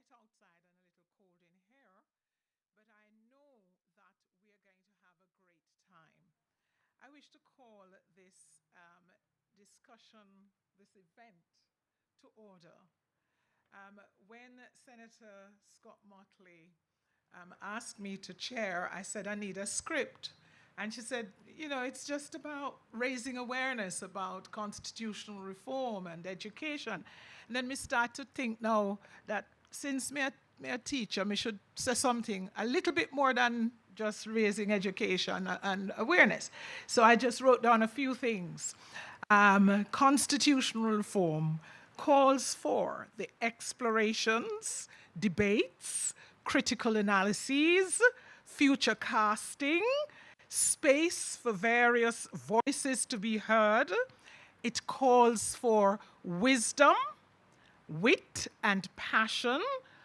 wet outside and a little cold in here, but I know that we are going to have a great time. I wish to call this discussion, this event, to order. When Senator Scott Motley asked me to chair, I said, I need a script. And she said, it's just about raising awareness about constitutional reform and education. And then me start to think now that since me a teacher, me should say something a little bit more than just raising education and awareness. So I just wrote down a few things. Constitutional reform calls for the explorations, debates, critical analyses, future casting, space for various voices to be heard. It calls for wisdom, wit, and passion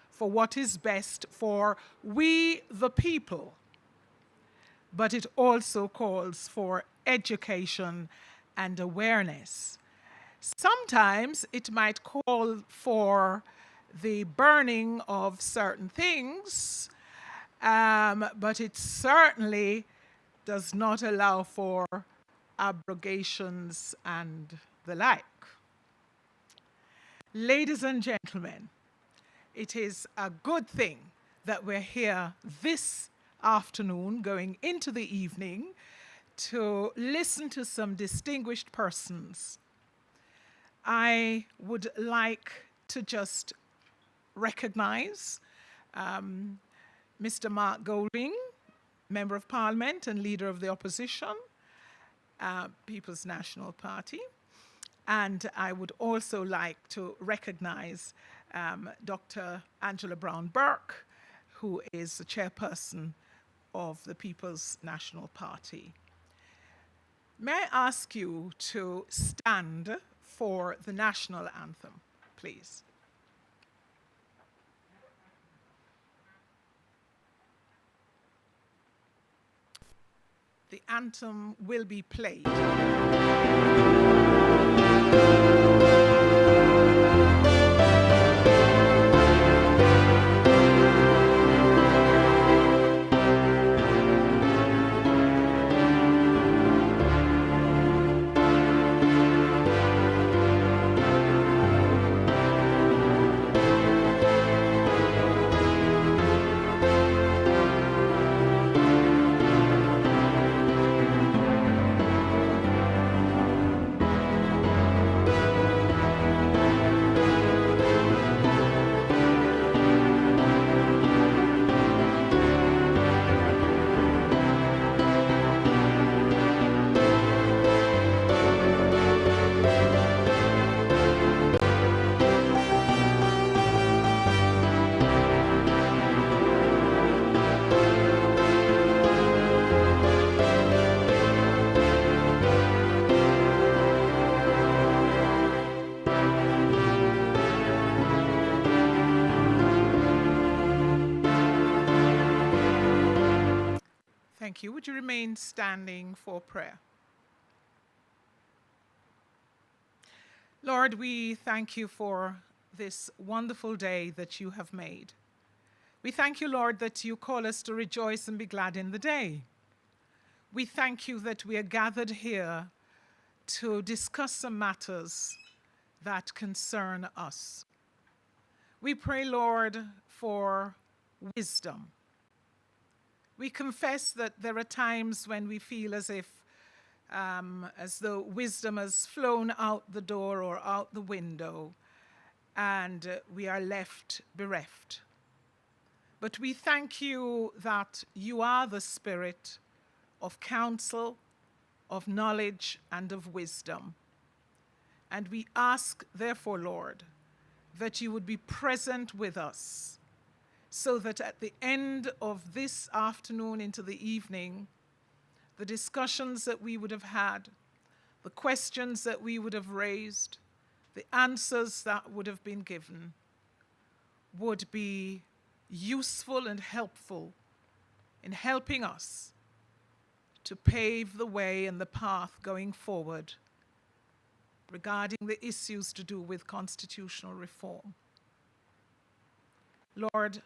for what is best for we the people. But it also calls for education and awareness. Sometimes it might call for the burning of certain things, but it certainly does not allow for abrogations and the like. Ladies and gentlemen, it is a good thing that we're here this afternoon, going into the evening, to listen to some distinguished persons. I would like to just recognize Mr. Mark Golding, Member of Parliament and Leader of the Opposition, People's National Party. And I would also like to recognize Dr. Angela Brown-Burke, who is the chairperson of the People's National Party. May I ask you to stand for the national anthem, please? The anthem will be played. Thank you. Would you remain standing for prayer? Lord, we thank you for this wonderful day that you have made. We thank you, Lord, that you call us to rejoice and be glad in the day. We thank you that we are gathered here to discuss some matters that concern us. We pray, Lord, for wisdom. We confess that there are times when we feel as though wisdom has flown out the door or out the window, and we are left bereft. But we thank you that you are the Spirit of counsel, of knowledge, and of wisdom. And we ask, therefore, Lord, that you would be present with us, so that at the end of this afternoon into the evening, the discussions that we would have had, the questions that we would have raised, the answers that would have been given, would be useful and helpful in helping us to pave the way and the path going forward regarding the issues to do with constitutional reform. Lord,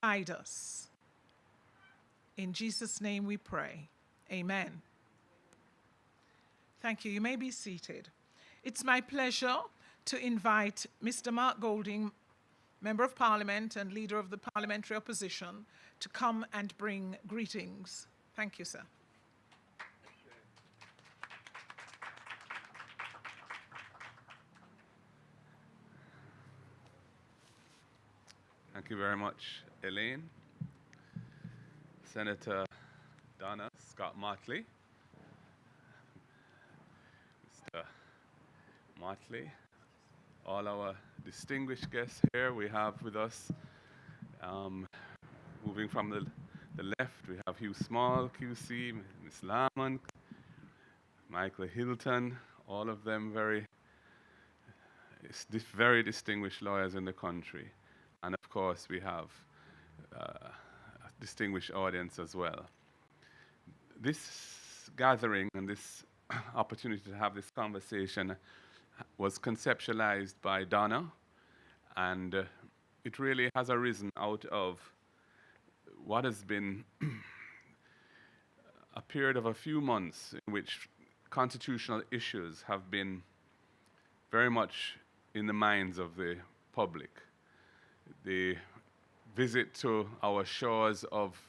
guide us. In Jesus' name we pray. Amen. Thank you. You may be seated. It's my pleasure to invite Mr. Mark Golding, Member of Parliament and Leader of the Parliamentary Opposition, to come and bring greetings. Thank you, sir. Thank you very much, Elaine. Senator Donna Scott Motley, Mr. Motley, all our distinguished guests here we have with us. Moving from the left, we have Hugh Small, QC, Ms. Lahman, Michael Hilton, all of them very distinguished lawyers in the country. And of course, we have a distinguished audience as well. This gathering and this opportunity to have this conversation was conceptualized by Donna, and it really has arisen out of what has been a period of a few months in which constitutional issues have been very much in the minds of the public. The visit to our shores of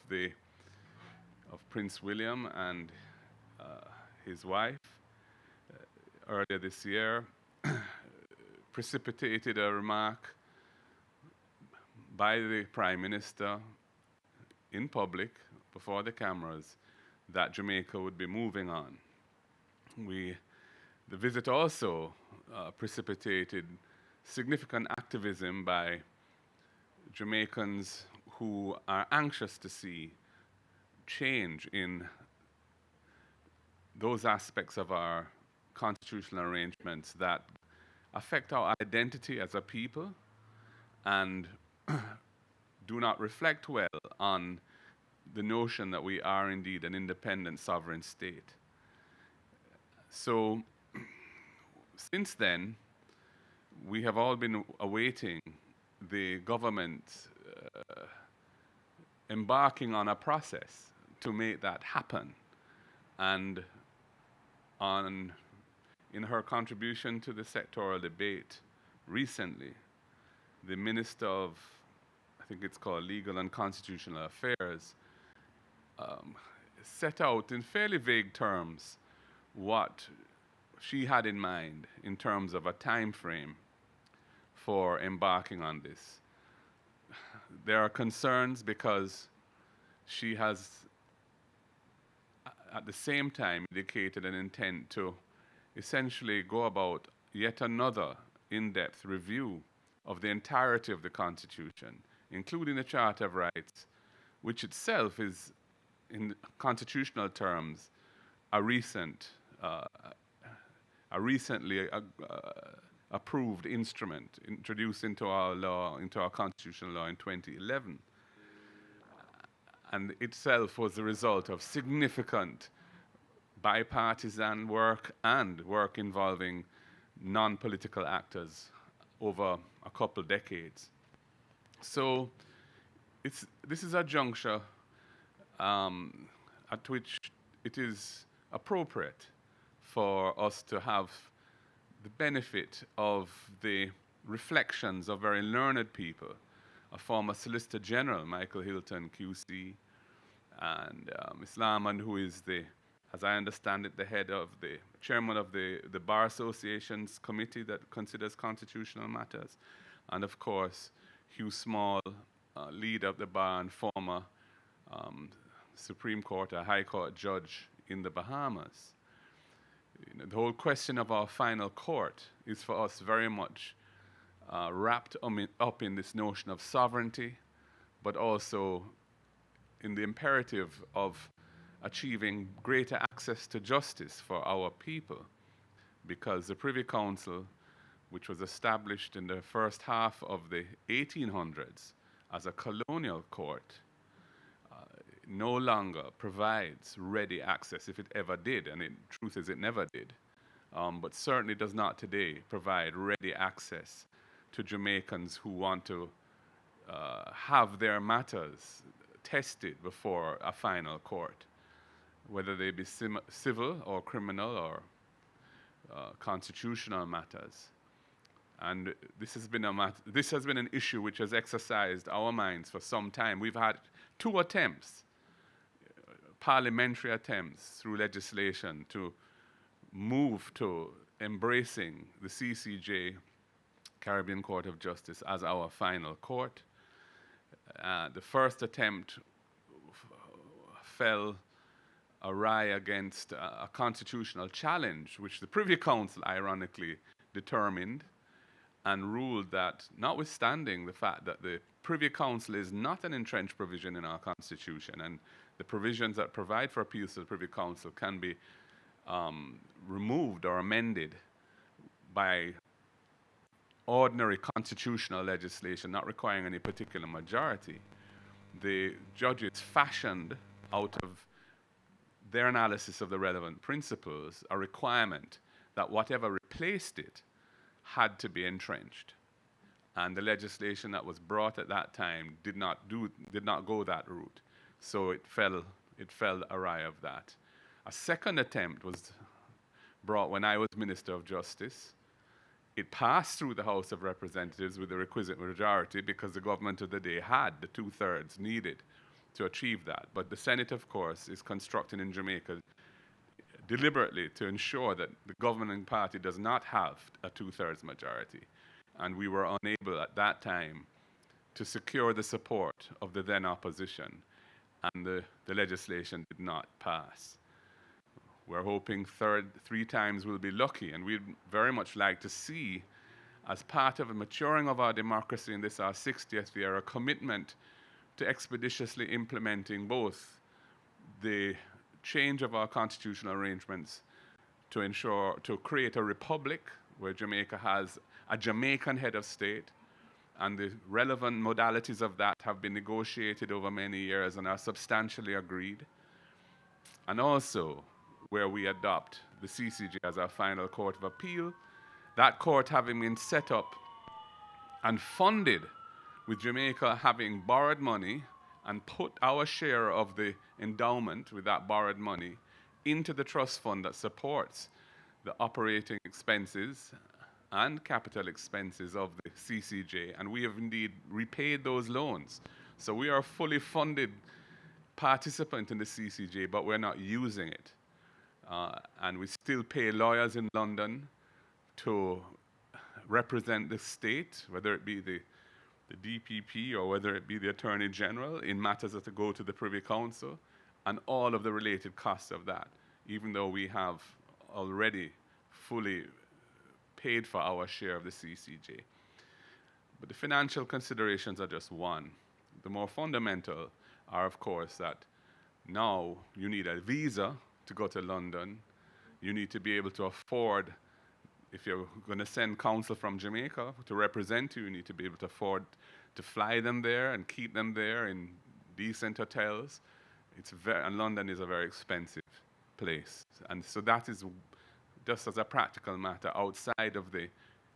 Prince William and his wife earlier this year precipitated a remark by the Prime Minister in public before the cameras that Jamaica would be moving on. The visit also precipitated significant activism by Jamaicans who are anxious to see change in those aspects of our constitutional arrangements that affect our identity as a people and do not reflect well on the notion that we are indeed an independent sovereign state. So since then, we have all been awaiting the government embarking on a process to make that happen. And in her contribution to the sectoral debate recently, the Minister of, I think it's called Legal and Constitutional Affairs, set out in fairly vague terms what she had in mind in terms of a time frame for embarking on this. There are concerns because she has at the same time indicated an intent to essentially go about yet another in-depth review of the entirety of the Constitution, including the Charter of Rights, which itself is, in constitutional terms, a recently approved instrument introduced into our law, into our constitutional law in 2011. And itself was the result of significant bipartisan work and work involving non-political actors over a couple decades. So this is a juncture at which it is appropriate for us to have the benefit of the reflections of very learned people, a former Solicitor General, Michael Hilton, QC, and Ms. Lahman, who is as I understand it, the chairman of the Bar Association's committee that considers constitutional matters, and of course, Hugh Small, leader of the bar and former Supreme Court or High Court judge in the Bahamas. You know, the whole question of our final court is for us very much wrapped up in this notion of sovereignty, but also in the imperative of achieving greater access to justice for our people, because the Privy Council, which was established in the first half of the 1800s as a colonial court, no longer provides ready access, if it ever did, and the truth is it never did, but certainly does not today provide ready access to Jamaicans who want to have their matters tested before a final court, whether they be civil or criminal or constitutional matters. And this has been an issue which has exercised our minds for some time. We've had 2 attempts, parliamentary attempts through legislation to move to embracing the CCJ, Caribbean Court of Justice, as our final court. The first attempt fell awry against a constitutional challenge, which the Privy Council ironically determined and ruled that, notwithstanding the fact that the Privy Council is not an entrenched provision in our Constitution, and the provisions that provide for appeals to the Privy Council can be removed or amended by ordinary constitutional legislation, not requiring any particular majority, the judges fashioned out of their analysis of the relevant principles a requirement that whatever replaced it had to be entrenched. And the legislation that was brought at that time did not go that route. So it fell awry of that. A second attempt was brought when I was Minister of Justice. It passed through the House of Representatives with the requisite majority because the government of the day had the 2/3 needed to achieve that. But the Senate, of course, is constructing in Jamaica deliberately to ensure that the governing party does not have a 2/3 majority. And we were unable at that time to secure the support of the then opposition, and the legislation did not pass. We're hoping 3 times we'll be lucky, and we'd very much like to see, as part of a maturing of our democracy in this, our 60th year, a commitment to expeditiously implementing both the change of our constitutional arrangements to create a republic where Jamaica has a Jamaican head of state, and the relevant modalities of that have been negotiated over many years and are substantially agreed. And also, where we adopt the CCJ as our final court of appeal, that court having been set up and funded with Jamaica having borrowed money and put our share of the endowment with that borrowed money into the trust fund that supports the operating expenses and capital expenses of the CCJ, and we have indeed repaid those loans. So we are a fully funded participant in the CCJ, but we're not using it. And we still pay lawyers in London to represent the state, whether it be the DPP or whether it be the Attorney General, in matters that go to the Privy Council, and all of the related costs of that, even though we have already fully paid for our share of the CCJ. But the financial considerations are just one. The more fundamental are, of course, that now you need a visa to go to London. You need to be able to afford, if you're going to send counsel from Jamaica to represent you, you need to be able to afford to fly them there and keep them there in decent hotels. And London is a very expensive place. And so that is, just as a practical matter, outside of the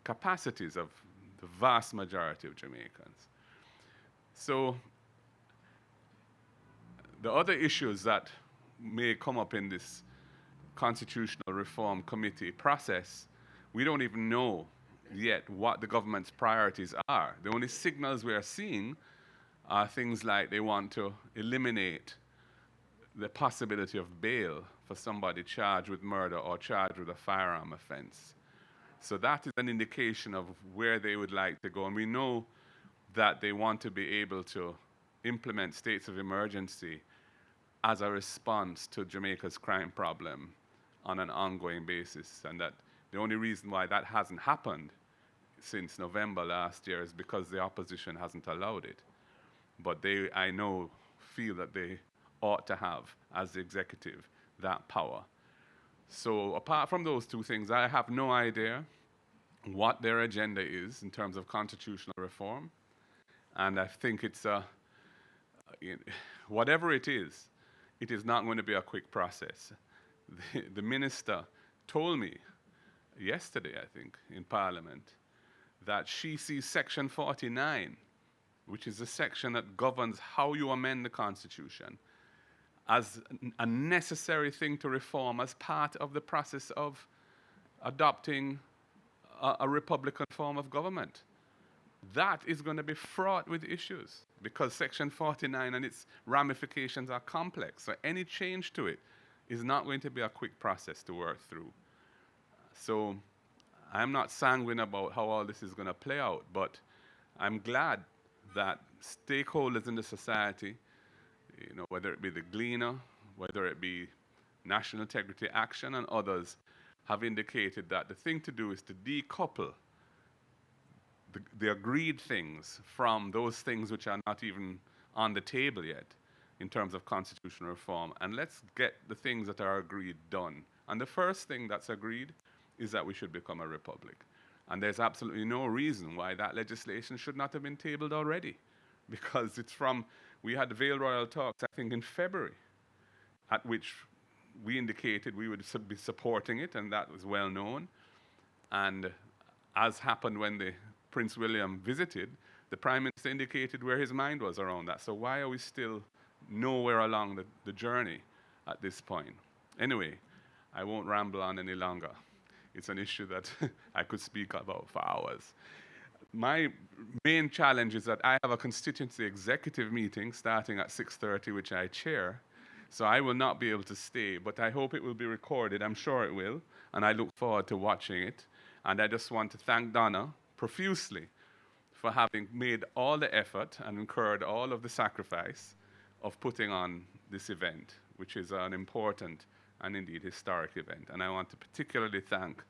capacities of the vast majority of Jamaicans. So the other issues that may come up in this constitutional reform committee process, we don't even know yet what the government's priorities are. The only signals we are seeing are things like they want to eliminate the possibility of bail for somebody charged with murder or charged with a firearm offense. So that is an indication of where they would like to go. And we know that they want to be able to implement states of emergency as a response to Jamaica's crime problem on an ongoing basis. And that the only reason why that hasn't happened since November last year is because the opposition hasn't allowed it. But they, I know, feel that they ought to have, as the executive, that power. So apart from those 2 things, I have no idea what their agenda is in terms of constitutional reform. And I think it's whatever it is not going to be a quick process. The minister told me yesterday, I think, in Parliament, that she sees Section 49, which is the section that governs how you amend the Constitution, as a necessary thing to reform as part of the process of adopting a Republican form of government. That is going to be fraught with issues because Section 49 and its ramifications are complex. So any change to it is not going to be a quick process to work through. So I'm not sanguine about how all this is going to play out, but I'm glad that stakeholders in the society, whether it be the Gleaner, whether it be National Integrity Action and others, have indicated that the thing to do is to decouple the agreed things from those things which are not even on the table yet in terms of constitutional reform. And let's get the things that are agreed done. And the first thing that's agreed is that we should become a republic. And there's absolutely no reason why that legislation should not have been tabled already, because we had the Vale Royal talks, I think, in February, at which we indicated we would be supporting it, and that was well known. And as happened when the Prince William visited, the Prime Minister indicated where his mind was around that. So why are we still nowhere along the journey at this point? Anyway, I won't ramble on any longer. It's an issue that I could speak about for hours. My main challenge is that I have a constituency executive meeting starting at 6:30, which I chair, so I will not be able to stay, but I hope it will be recorded. I'm sure it will, and I look forward to watching it. And I just want to thank Donna profusely for having made all the effort and incurred all of the sacrifice of putting on this event, which is an important and indeed historic event. And I want to particularly thank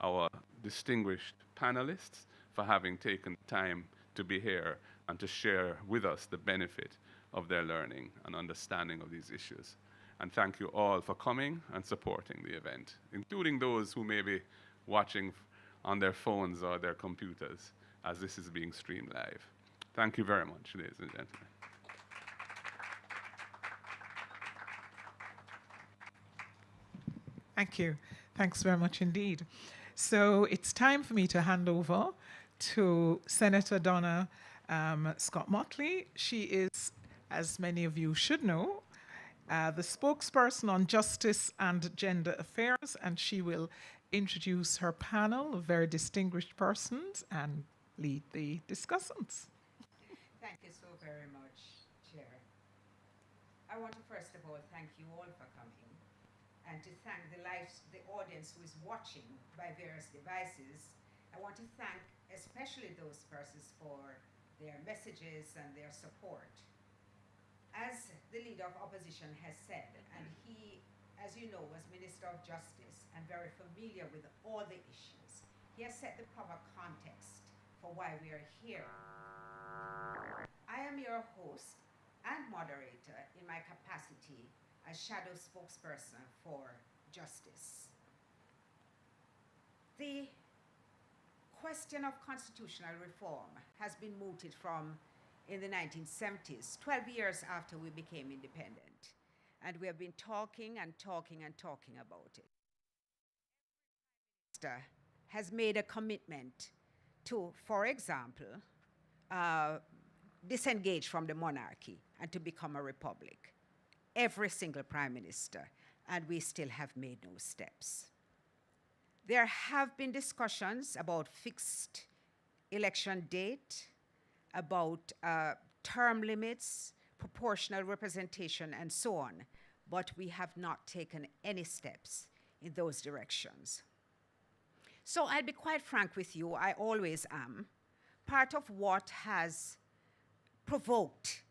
our distinguished panelists for having taken time to be here and to share with us the benefit of their learning and understanding of these issues. And thank you all for coming and supporting the event, including those who may be watching on their phones or their computers as this is being streamed live. Thank you very much, ladies and gentlemen. Thank you. Thanks very much indeed. So it's time for me to hand over to Senator Donna Scott Motley. She is, as many of you should know, the spokesperson on justice and gender affairs, and she will introduce her panel of very distinguished persons and lead the discussants. Thank you so very much, Chair. I want to first of all thank you all for coming, and to thank the audience who is watching by various devices. I want to thank especially those persons for their messages and their support. As the Leader of Opposition has said, and he, as you know, was Minister of Justice and very familiar with all the issues, he has set the proper context for why we are here. I am your host and moderator in my capacity as shadow spokesperson for justice. The question of constitutional reform has been mooted from in the 1970s, 12 years after we became independent. And we have been talking and talking and talking about it. The Minister has made a commitment to, for example, disengage from the monarchy and to become a republic. Every single Prime Minister, and we still have made no steps. There have been discussions about fixed election date, about term limits, proportional representation, and so on, but we have not taken any steps in those directions. So I'll be quite frank with you, I always am. Part of what has provoked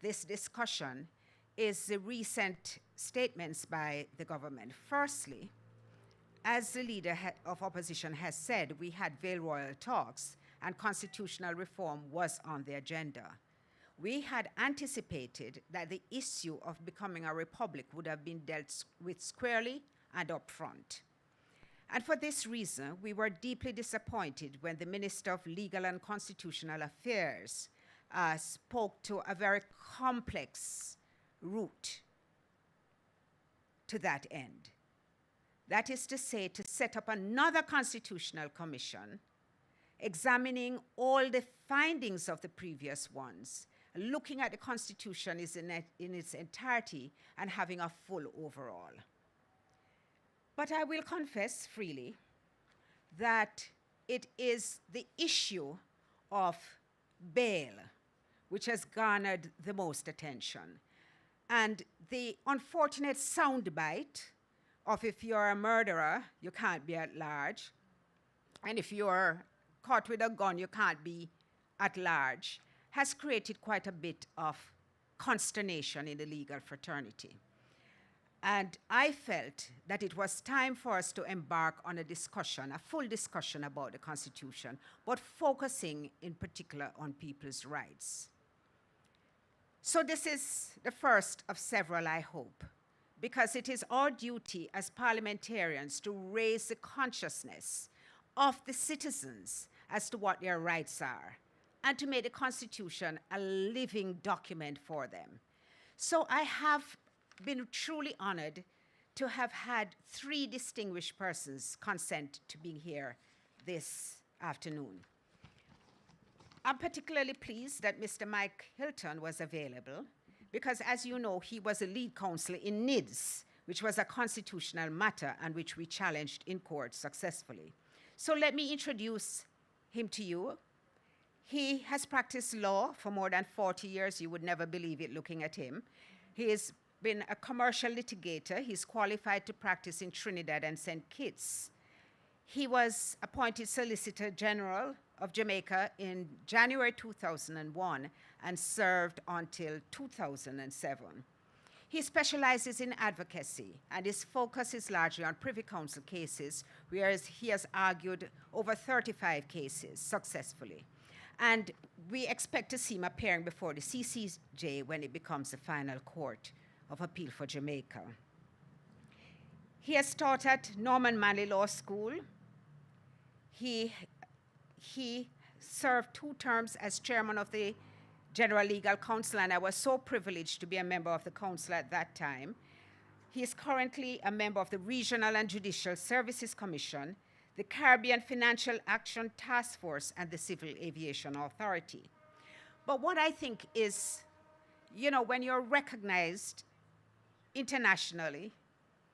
this discussion is the recent statements by the government. Firstly, as the Leader of Opposition has said, we had Vale Royal talks and constitutional reform was on the agenda. We had anticipated that the issue of becoming a republic would have been dealt with squarely and upfront. And for this reason, we were deeply disappointed when the Minister of Legal and Constitutional Affairs spoke to a very complex route to that end. That is to say, to set up another constitutional commission examining all the findings of the previous ones, looking at the Constitution in its entirety, and having a full overall. But I will confess freely that it is the issue of bail which has garnered the most attention. And the unfortunate soundbite of if you're a murderer, you can't be at large, and if you're caught with a gun, you can't be at large, has created quite a bit of consternation in the legal fraternity. And I felt that it was time for us to embark on a discussion, a full discussion about the Constitution, but focusing in particular on people's rights. So this is the first of several, I hope, because it is our duty as parliamentarians to raise the consciousness of the citizens as to what their rights are, and to make the Constitution a living document for them. So I have been truly honored to have had 3 distinguished persons consent to being here this afternoon. I'm particularly pleased that Mr. Mike Hilton was available because, as you know, he was a lead counsel in NIDS, which was a constitutional matter and which we challenged in court successfully. So let me introduce him to you. He has practiced law for more than 40 years. You would never believe it looking at him. He has been a commercial litigator. He's qualified to practice in Trinidad and St. Kitts. He was appointed Solicitor General of Jamaica in January 2001 and served until 2007. He specializes in advocacy, and his focus is largely on Privy Council cases, whereas he has argued over 35 cases successfully. And we expect to see him appearing before the CCJ when it becomes the final court of appeal for Jamaica. He has taught at Norman Manley Law School. He served 2 terms as chairman of the General Legal Council, and I was so privileged to be a member of the council at that time. He is currently a member of the Regional and Judicial Services Commission, the Caribbean Financial Action Task Force, and the Civil Aviation Authority. But what I think is, when you're recognized internationally,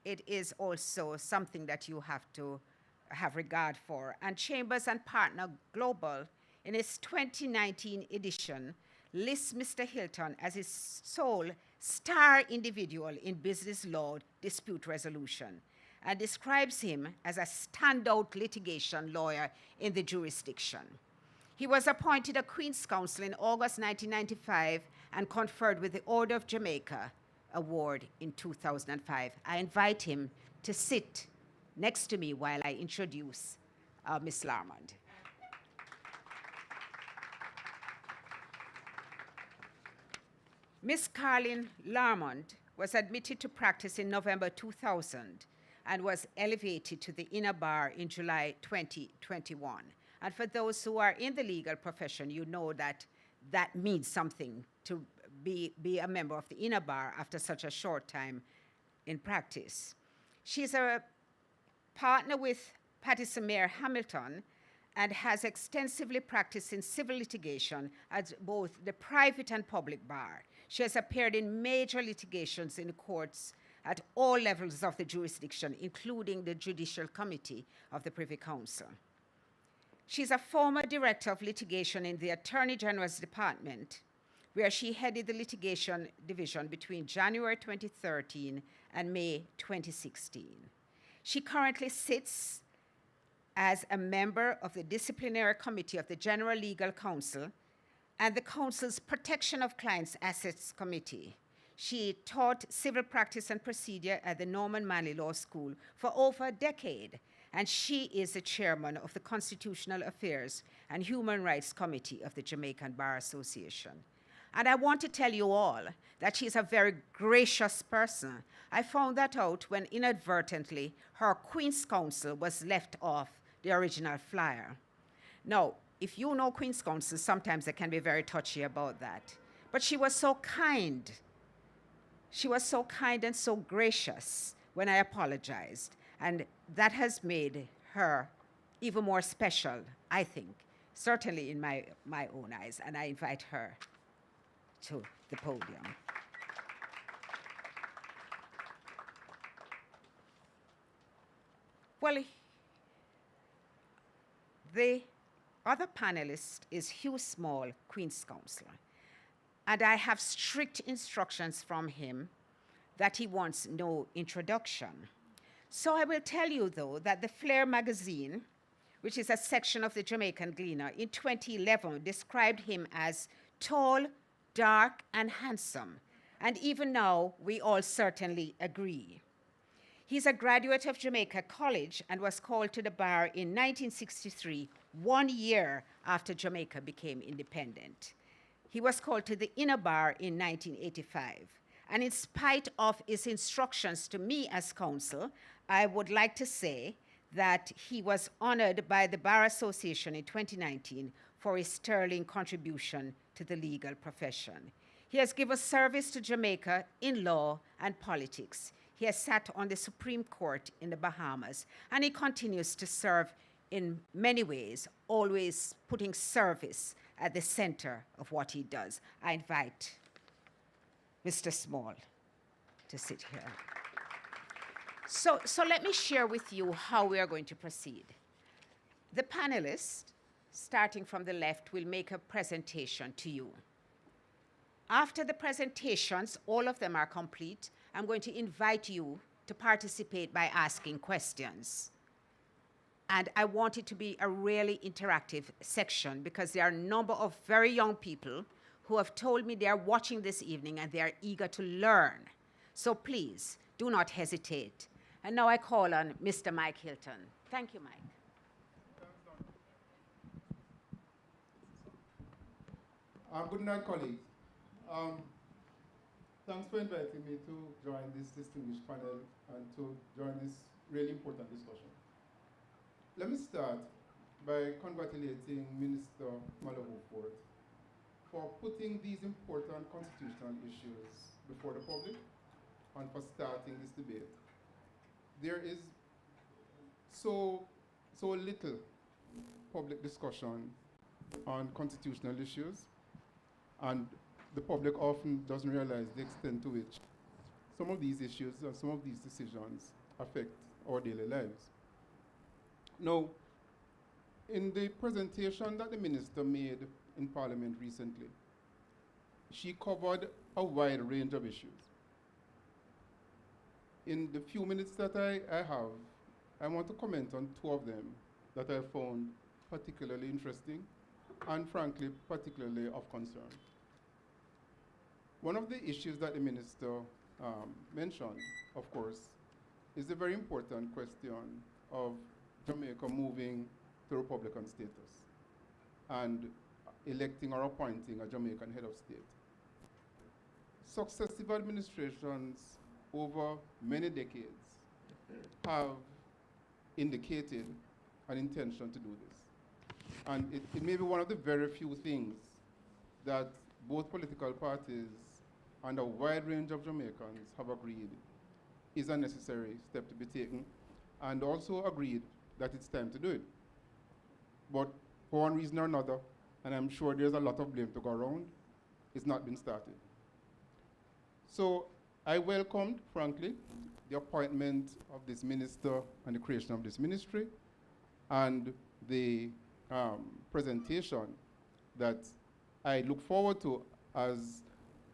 it is also something that you have to have regard for. And Chambers and Partner Global, in its 2019 edition, lists Mr. Hilton as his sole star individual in business law dispute resolution, and describes him as a standout litigation lawyer in the jurisdiction. He was appointed a Queen's Counsel in August 1995 and conferred with the Order of Jamaica Award in 2005. I invite him to sit next to me while I introduce Ms. Larmond. Ms. Carlin Larmond was admitted to practice in November 2000 and was elevated to the inner bar in July 2021. And for those who are in the legal profession, you know that that means something to be a member of the inner bar after such a short time in practice. She's a partner with Pattison Mayer Hamilton and has extensively practiced in civil litigation at both the private and public bar. She has appeared in major litigations in the courts at all levels of the jurisdiction, including the Judicial Committee of the Privy Council. She's a former director of litigation in the Attorney General's Department, where she headed the litigation division between January 2013 and May 2016. She currently sits as a member of the Disciplinary Committee of the General Legal Counsel and the Council's Protection of Clients Assets Committee. She taught civil practice and procedure at the Norman Manley Law School for over a decade, and she is the chairman of the Constitutional Affairs and Human Rights Committee of the Jamaican Bar Association. And I want to tell you all that she's a very gracious person. I found that out when inadvertently her Queen's Counsel was left off the original flyer. Now, if you know Queen's Counsel, sometimes they can be very touchy about that. But she was so kind. She was so kind and so gracious when I apologized. And that has made her even more special, I think, certainly in my own eyes, and I invite her to the podium. Well, the other panelist is Hugh Small, Queen's Counsellor, and I have strict instructions from him that he wants no introduction. So I will tell you, though, that the Flair magazine, which is a section of the Jamaican Gleaner, in 2011 described him as tall, dark, and handsome. And even now, we all certainly agree. He's a graduate of Jamaica College and was called to the bar in 1963, 1 year after Jamaica became independent. He was called to the inner bar in 1985. And in spite of his instructions to me as counsel, I would like to say that he was honored by the Bar Association in 2019 for his sterling contribution to the legal profession. He has given service to Jamaica in law and politics. He has sat on the Supreme Court in the Bahamas, and he continues to serve in many ways, always putting service at the center of what he does. I invite Mr. Small to sit here. So let me share with you how we are going to proceed. The panelists, starting from the left, will make a presentation to you. After the presentations, all of them are complete, I'm going to invite you to participate by asking questions. And I want it to be a really interactive section because there are a number of very young people who have told me they are watching this evening and they are eager to learn. So please, do not hesitate. And now I call on Mr. Mike Hilton. Thank you, Mike. Good night, colleagues. Thanks for inviting me to join this distinguished panel and to join this really important discussion. Let me start by congratulating Minister Malahou-Fort for putting these important constitutional issues before the public and for starting this debate. There is so little public discussion on constitutional issues, and the public often doesn't realize the extent to which some of these issues and some of these decisions affect our daily lives. Now, in the presentation that the minister made in Parliament recently, she covered a wide range of issues. In the few minutes that I have, I want to comment on two of them that I found particularly interesting and frankly particularly of concern. One of the issues that the minister mentioned, of course, is the very important question of Jamaica moving to Republican status and electing or appointing a Jamaican head of state. Successive administrations over many decades have indicated an intention to do this. And it may be one of the very few things that both political parties and a wide range of Jamaicans have agreed is a necessary step to be taken, and also agreed that it's time to do it. But for one reason or another, and I'm sure there's a lot of blame to go around, it's not been started. So I welcomed, frankly, the appointment of this minister and the creation of this ministry, and the presentation that I look forward to as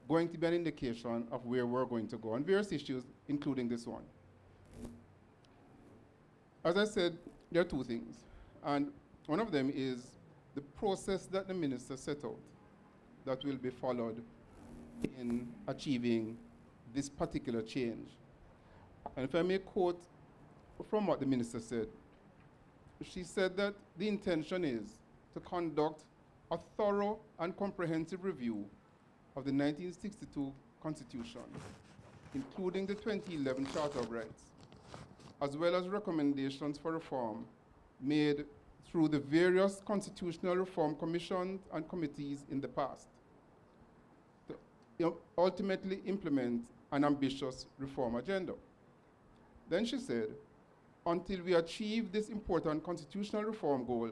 going to be an indication of where we're going to go on various issues, including this one. As I said, there are two things, and one of them is the process that the minister set out that will be followed in achieving this particular change. And if I may quote from what the minister said, she said that the intention is to conduct a thorough and comprehensive review of the 1962 Constitution, including the 2011 Charter of Rights, as well as recommendations for reform made through the various constitutional reform commissions and committees in the past, to ultimately implement an ambitious reform agenda. Then she said, until we achieve this important constitutional reform goal,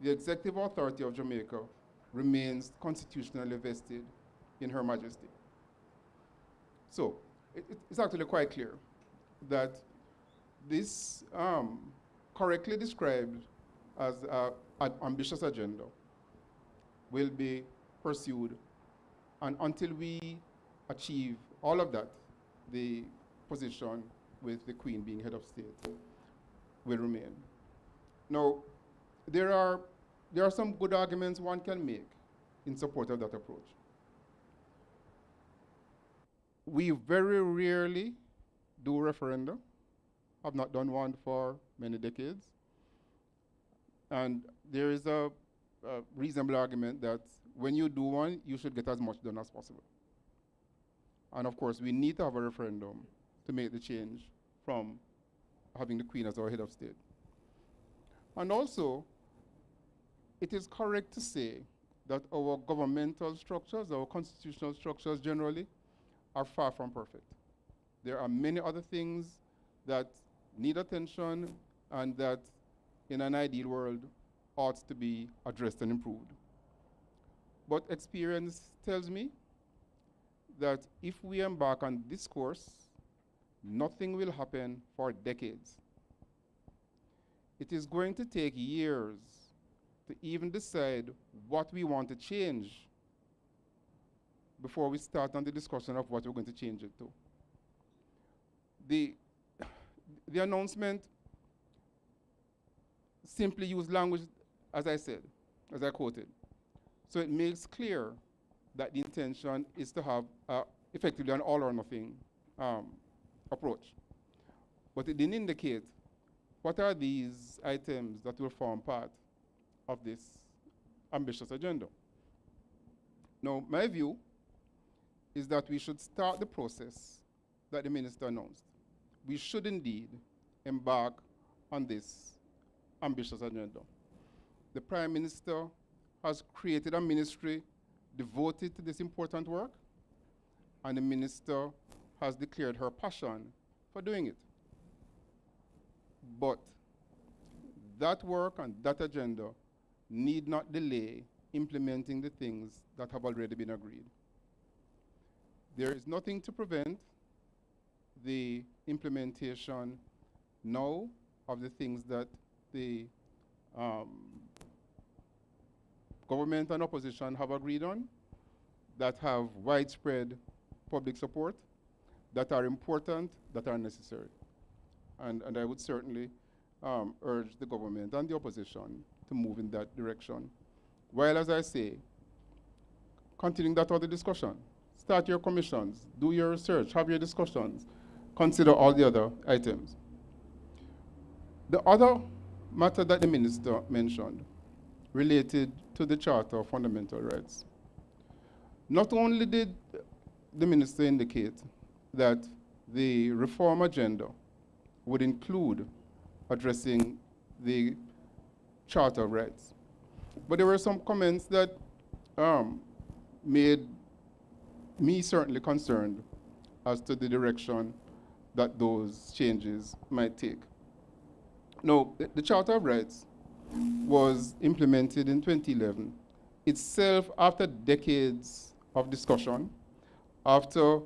the executive authority of Jamaica remains constitutionally vested in Her Majesty. So it's actually quite clear that this correctly described as an ambitious agenda will be pursued, and until we achieve all of that, the position with the Queen being head of state will remain. Now, there are some good arguments one can make in support of that approach. We very rarely do referenda. I've not done one for many decades. And there is a reasonable argument that when you do one, you should get as much done as possible. And of course, we need to have a referendum to make the change from having the Queen as our head of state. And also, it is correct to say that our governmental structures, our constitutional structures generally, are far from perfect. There are many other things that need attention and that, in an ideal world, ought to be addressed and improved. But experience tells me that if we embark on this course, nothing will happen for decades. It is going to take years to even decide what we want to change before we start on the discussion of what we're going to change it to. The announcement simply used language, as I said, as I quoted. So it makes clear that the intention is to have effectively an all or nothing approach. But it didn't indicate what are these items that will form part of this ambitious agenda. Now, my view is that we should start the process that the minister announced. We should indeed embark on this ambitious agenda. The Prime Minister has created a ministry devoted to this important work, and the minister has declared her passion for doing it. But that work and that agenda need not delay implementing the things that have already been agreed. There is nothing to prevent the implementation now of the things that the government and opposition have agreed on, that have widespread public support, that are important, that are necessary. And I would certainly urge the government and the opposition to move in that direction. While, as I say, continuing that other discussion, start your commissions, do your research, have your discussions, consider all the other items. The other matter that the minister mentioned related to the Charter of Fundamental Rights. Not only did the minister indicate that the reform agenda would include addressing the Charter of Rights, but there were some comments that made me certainly concerned as to the direction that those changes might take. Now, the Charter of Rights was implemented in 2011, itself after decades of discussion, after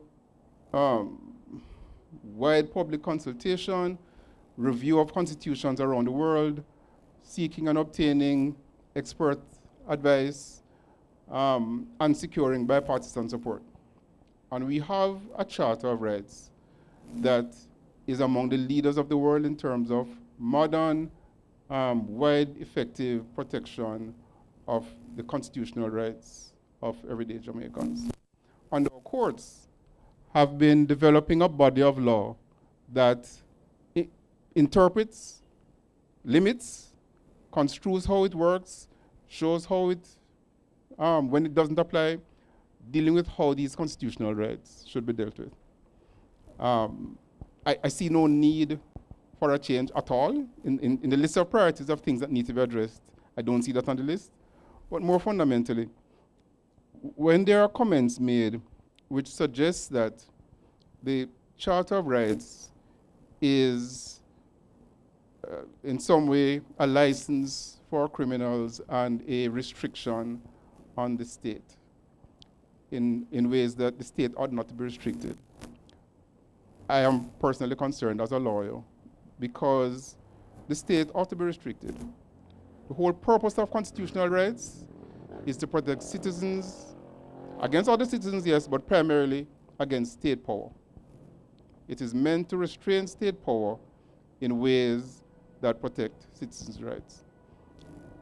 wide public consultation, review of constitutions around the world, seeking and obtaining expert advice, and securing bipartisan support. And we have a Charter of Rights that is among the leaders of the world in terms of modern, wide, effective protection of the constitutional rights of everyday Jamaicans. And our courts have been developing a body of law that interprets, limits, construes how it works, shows how it, when it doesn't apply, dealing with how these constitutional rights should be dealt with. I see no need for a change at all. In the list of priorities of things that need to be addressed, I don't see that on the list. But more fundamentally, when there are comments made which suggest that the Charter of Rights is in some way a license for criminals and a restriction on the state in ways that the state ought not to be restricted. I am personally concerned as a lawyer because the state ought to be restricted. The whole purpose of constitutional rights is to protect citizens against other citizens, yes, but primarily against state power. It is meant to restrain state power in ways that protect citizens' rights.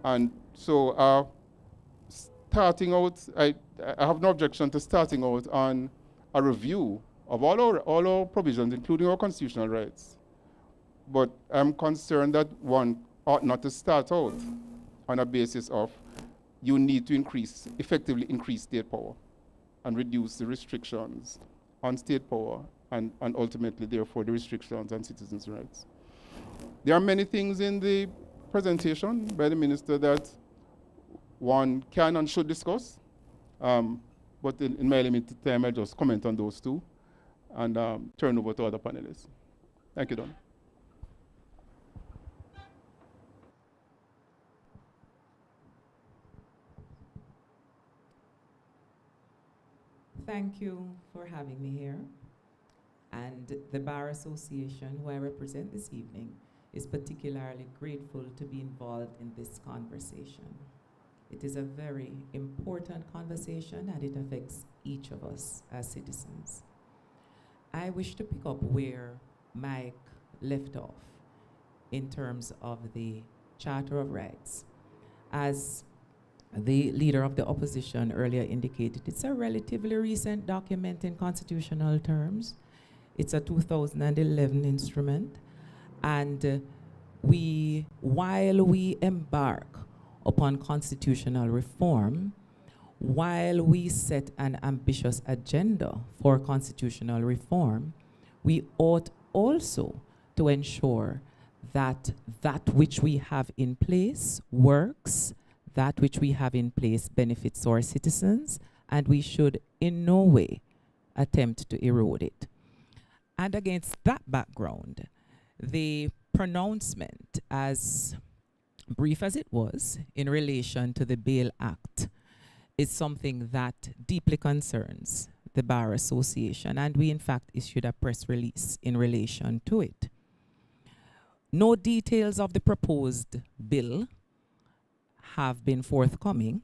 And so starting out, I have no objection to starting out on a review of all our provisions, including our constitutional rights. But I'm concerned that one ought not to start out on a basis of you need to effectively increase state power and reduce the restrictions on state power and ultimately, therefore, the restrictions on citizens' rights. There are many things in the presentation by the minister that one can and should discuss, but in my limited time, I'll just comment on those two and turn over to other panelists. Thank you, Don. Thank you for having me here. And the Bar Association, who I represent this evening, is particularly grateful to be involved in this conversation. It is a very important conversation and it affects each of us as citizens. I wish to pick up where Mike left off in terms of the Charter of Rights. As the leader of the opposition earlier indicated, it's a relatively recent document in constitutional terms. It's a 2011 instrument. And while we embark upon constitutional reform, while we set an ambitious agenda for constitutional reform, we ought also to ensure that that which we have in place works, that which we have in place benefits our citizens, and we should in no way attempt to erode it. And against that background, the pronouncement, as brief as it was, in relation to the Bail Act, is something that deeply concerns the Bar Association, and we in fact issued a press release in relation to it. No details of the proposed bill have been forthcoming.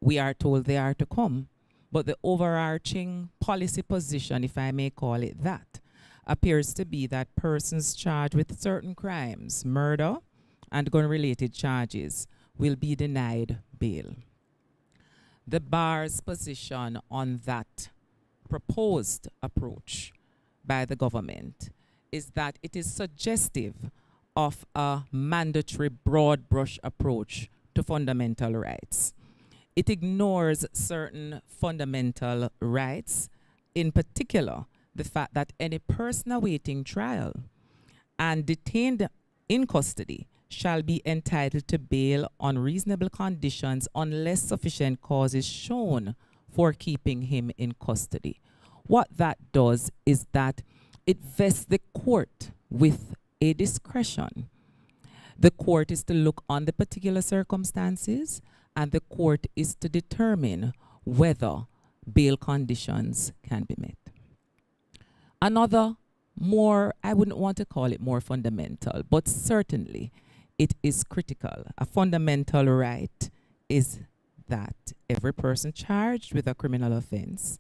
We are told they are to come, but the overarching policy position, if I may call it that, appears to be that persons charged with certain crimes, murder and gun-related charges, will be denied bail. The Bar's position on that proposed approach by the government is that it is suggestive of a mandatory broad brush approach to fundamental rights. It ignores certain fundamental rights, in particular, the fact that any person awaiting trial and detained in custody shall be entitled to bail on reasonable conditions unless sufficient cause is shown for keeping him in custody. What that does is that it vests the court with a discretion. The court is to look on the particular circumstances, and the court is to determine whether bail conditions can be met. Another more, I wouldn't want to call it more fundamental, but certainly it is critical. A fundamental right is that every person charged with a criminal offense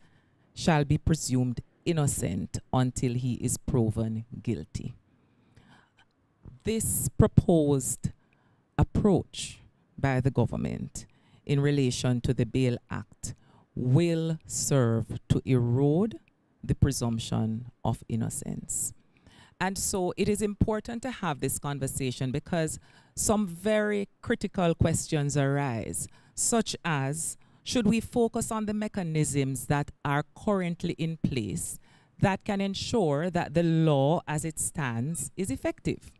shall be presumed innocent until he is proven guilty. This proposed approach by the government in relation to the Bail Act will serve to erode the presumption of innocence. And so it is important to have this conversation because some very critical questions arise, such as, should we focus on the mechanisms that are currently in place that can ensure that the law as it stands is effective?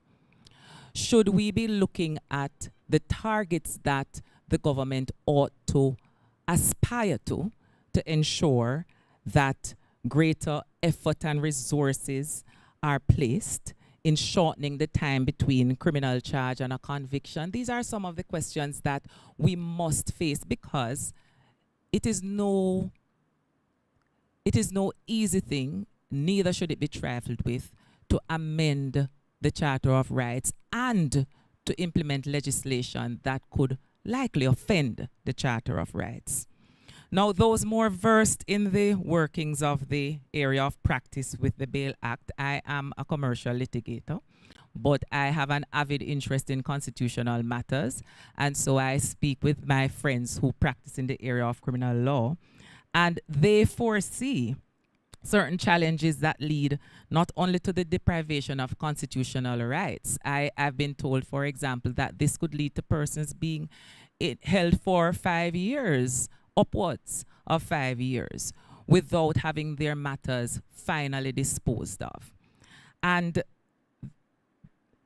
Should we be looking at the targets that the government ought to aspire to ensure that greater effort and resources are placed in shortening the time between criminal charge and a conviction? These are some of the questions that we must face, because it is no easy thing, neither should it be trifled with, to amend the Charter of Rights and to implement legislation that could likely offend the Charter of Rights. Now, those more versed in the workings of the area of practice with the Bail Act, I am a commercial litigator, but I have an avid interest in constitutional matters, and so I speak with my friends who practice in the area of criminal law, and they foresee certain challenges that lead not only to the deprivation of constitutional rights. I've been told, for example, that this could lead to persons being held for 5 years, upwards of 5 years, without having their matters finally disposed of. And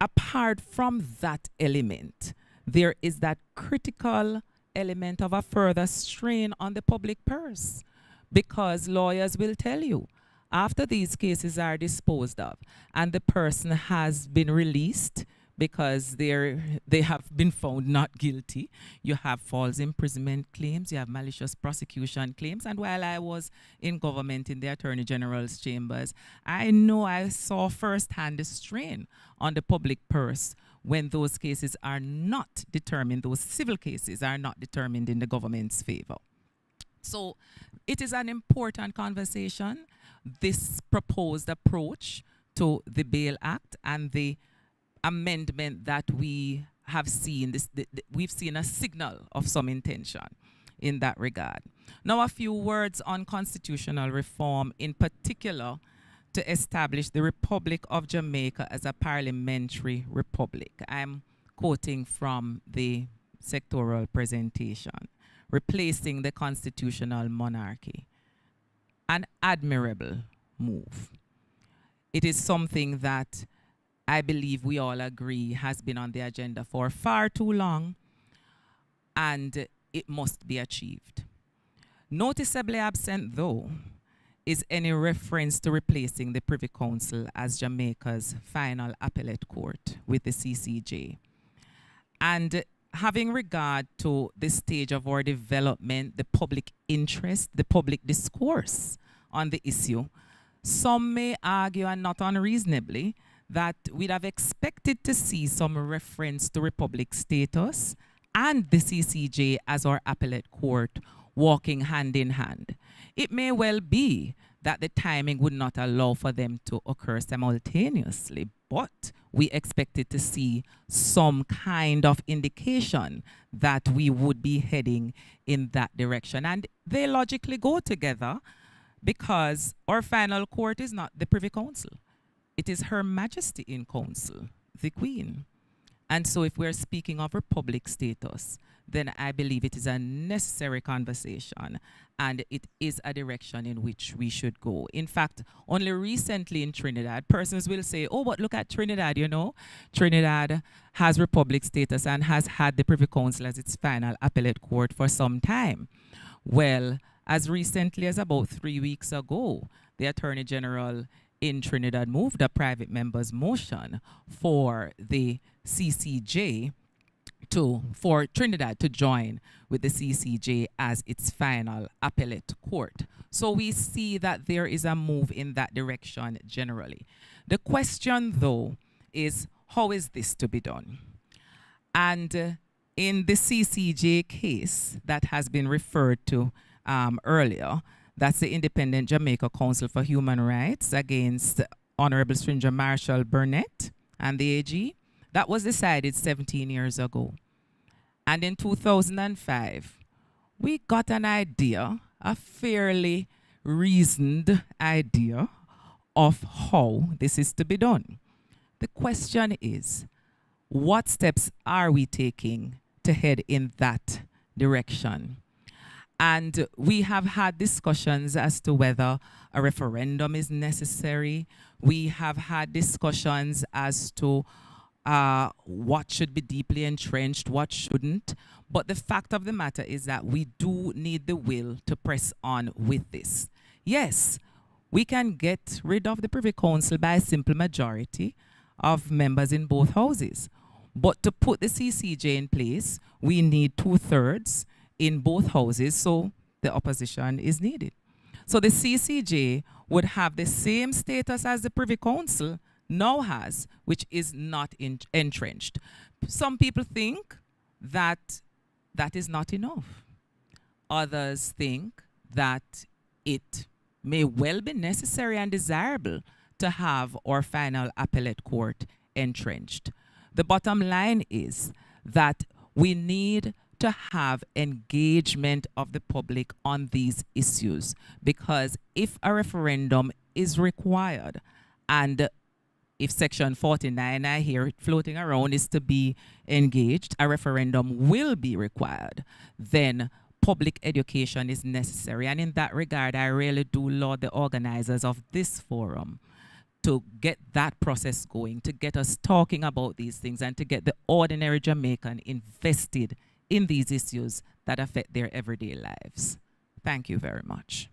apart from that element, there is that critical element of a further strain on the public purse, because lawyers will tell you, after these cases are disposed of and the person has been released because they have been found not guilty, you have false imprisonment claims, you have malicious prosecution claims. And while I was in government in the Attorney General's chambers, I know I saw firsthand the strain on the public purse when those cases are not determined, those civil cases are not determined in the government's favor. So it is an important conversation, this proposed approach to the Bail Act and the amendment that we have seen. We've seen a signal of some intention in that regard. Now, a few words on constitutional reform, in particular to establish the Republic of Jamaica as a parliamentary republic. I'm quoting from the sectoral presentation. Replacing the constitutional monarchy. An admirable move. It is something that I believe we all agree has been on the agenda for far too long, and it must be achieved. Noticeably absent, though, is any reference to replacing the Privy Council as Jamaica's final appellate court with the CCJ. And having regard to the stage of our development, the public interest, the public discourse on the issue, some may argue, and not unreasonably, that we'd have expected to see some reference to republic status and the CCJ as our appellate court walking hand in hand. It may well be that the timing would not allow for them to occur simultaneously, but we expected to see some kind of indication that we would be heading in that direction. And they logically go together, because our final court is not the Privy Council. It is Her Majesty in Council, the Queen. And so if we're speaking of republic status, then I believe it is a necessary conversation, and it is a direction in which we should go. In fact, only recently in Trinidad, persons will say, oh, but look at Trinidad, you know. Trinidad has republic status and has had the Privy Council as its final appellate court for some time. Well, as recently as about 3 weeks ago, the Attorney General in Trinidad moved a private member's motion for the CCJ for Trinidad to join with the CCJ as its final appellate court. So we see that there is a move in that direction generally. The question, though, is how is this to be done? And in the CCJ case that has been referred to earlier, that's the Independent Jamaica Council for Human Rights against Honorable Stranger Marshall Burnett and the AG. That was decided 17 years ago. And in 2005, we got an idea, a fairly reasoned idea of how this is to be done. The question is, what steps are we taking to head in that direction? And we have had discussions as to whether a referendum is necessary. We have had discussions as to what should be deeply entrenched, what shouldn't. But the fact of the matter is that we do need the will to press on with this. Yes, we can get rid of the Privy Council by a simple majority of members in both houses. But to put the CCJ in place, we need 2/3 in both houses, so the opposition is needed. So the CCJ would have the same status as the Privy Council now has, which is not entrenched. Some people think that that is not enough. Others think that it may well be necessary and desirable to have our final appellate court entrenched. The bottom line is that we need to have engagement of the public on these issues, because if a referendum is required, and if Section 49, I hear it floating around, is to be engaged, a referendum will be required, then public education is necessary. And in that regard, I really do laud the organizers of this forum to get that process going, to get us talking about these things, and to get the ordinary Jamaican invested in these issues that affect their everyday lives. Thank you very much.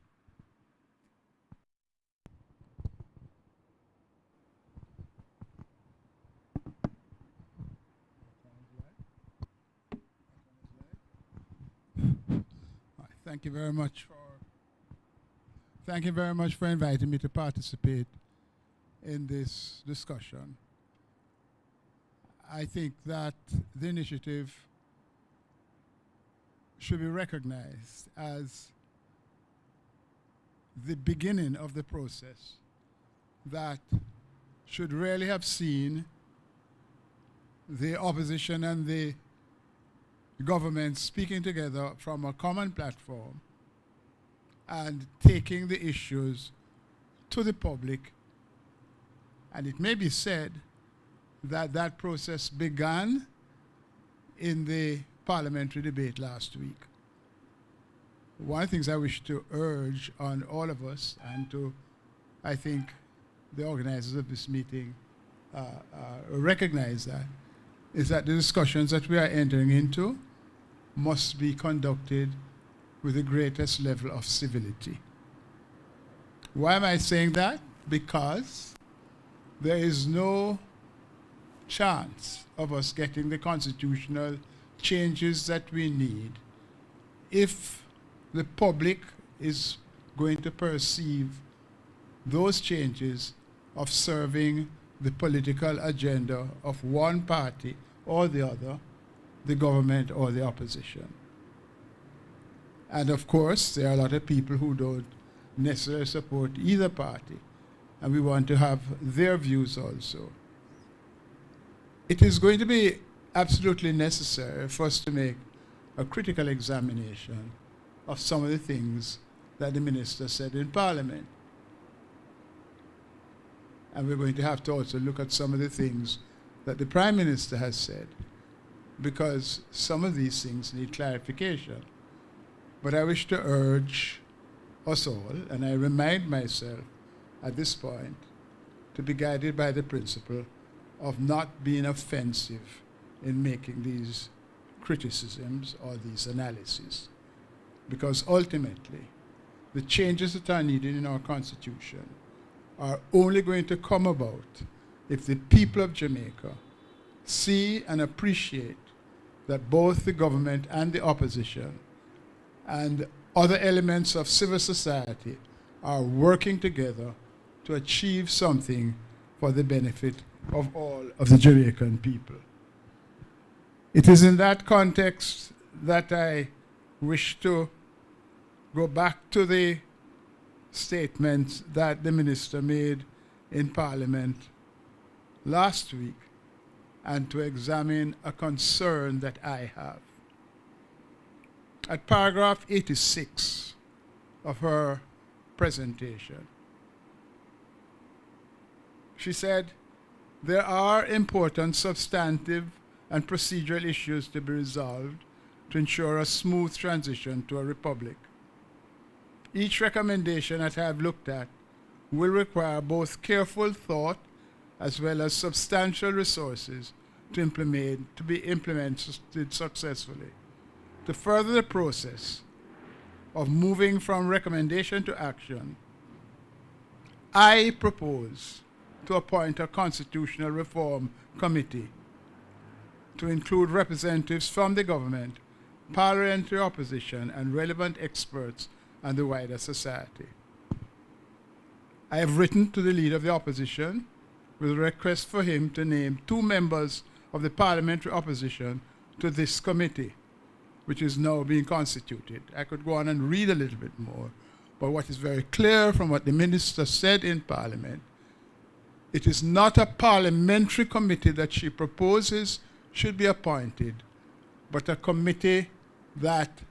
Thank you very much for inviting me to participate in this discussion. I think that the initiative should be recognized as the beginning of the process that should really have seen the opposition and the government speaking together from a common platform and taking the issues to the public. And it may be said that that process began in the parliamentary debate last week. One of the things I wish to urge on all of us, and to, I think, the organizers of this meeting recognize that, is that the discussions that we are entering into must be conducted with the greatest level of civility. Why am I saying that? Because there is no chance of us getting the constitutional changes that we need if the public is going to perceive those changes of serving the political agenda of one party or the other, the government or the opposition. And of course, there are a lot of people who don't necessarily support either party, and we want to have their views also. It is going to be absolutely necessary for us to make a critical examination of some of the things that the minister said in Parliament. And we're going to have to also look at some of the things that the Prime Minister has said, because some of these things need clarification. But I wish to urge us all, and I remind myself at this point, to be guided by the principle of not being offensive in making these criticisms or these analyses. Because ultimately, the changes that are needed in our Constitution are only going to come about if the people of Jamaica see and appreciate that both the government and the opposition and other elements of civil society are working together to achieve something for the benefit of all of the Jamaican people. It is in that context that I wish to go back to the statements that the minister made in Parliament last week and to examine a concern that I have. At paragraph 86 of her presentation, she said, there are important substantive and procedural issues to be resolved to ensure a smooth transition to a republic. Each recommendation that I have looked at will require both careful thought as well as substantial resources to be implemented successfully. To further the process of moving from recommendation to action, I propose to appoint a constitutional reform committee to include representatives from the government, parliamentary opposition, and relevant experts and the wider society. I have written to the leader of the opposition with a request for him to name 2 members of the parliamentary opposition to this committee, which is now being constituted. I could go on and read a little bit more, but what is very clear from what the minister said in Parliament, it is not a parliamentary committee that she proposes should be appointed, but a committee that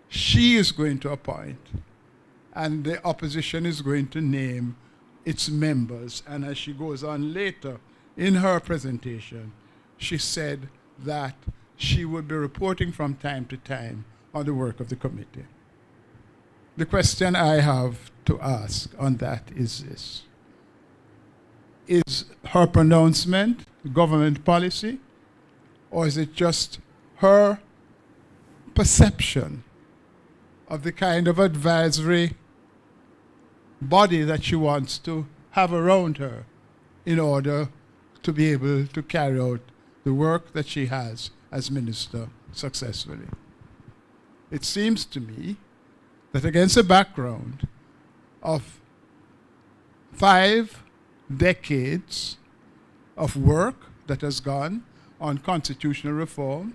she is going to appoint, and the opposition is going to name its members. And as she goes on later in her presentation, she said that she would be reporting from time to time on the work of the committee. The question I have to ask on that is this: is her pronouncement government policy, or is it just her perception of the kind of advisory body that she wants to have around her in order to be able to carry out the work that she has as minister successfully? It seems to me that against a background of 5 decades of work that has gone on constitutional reform,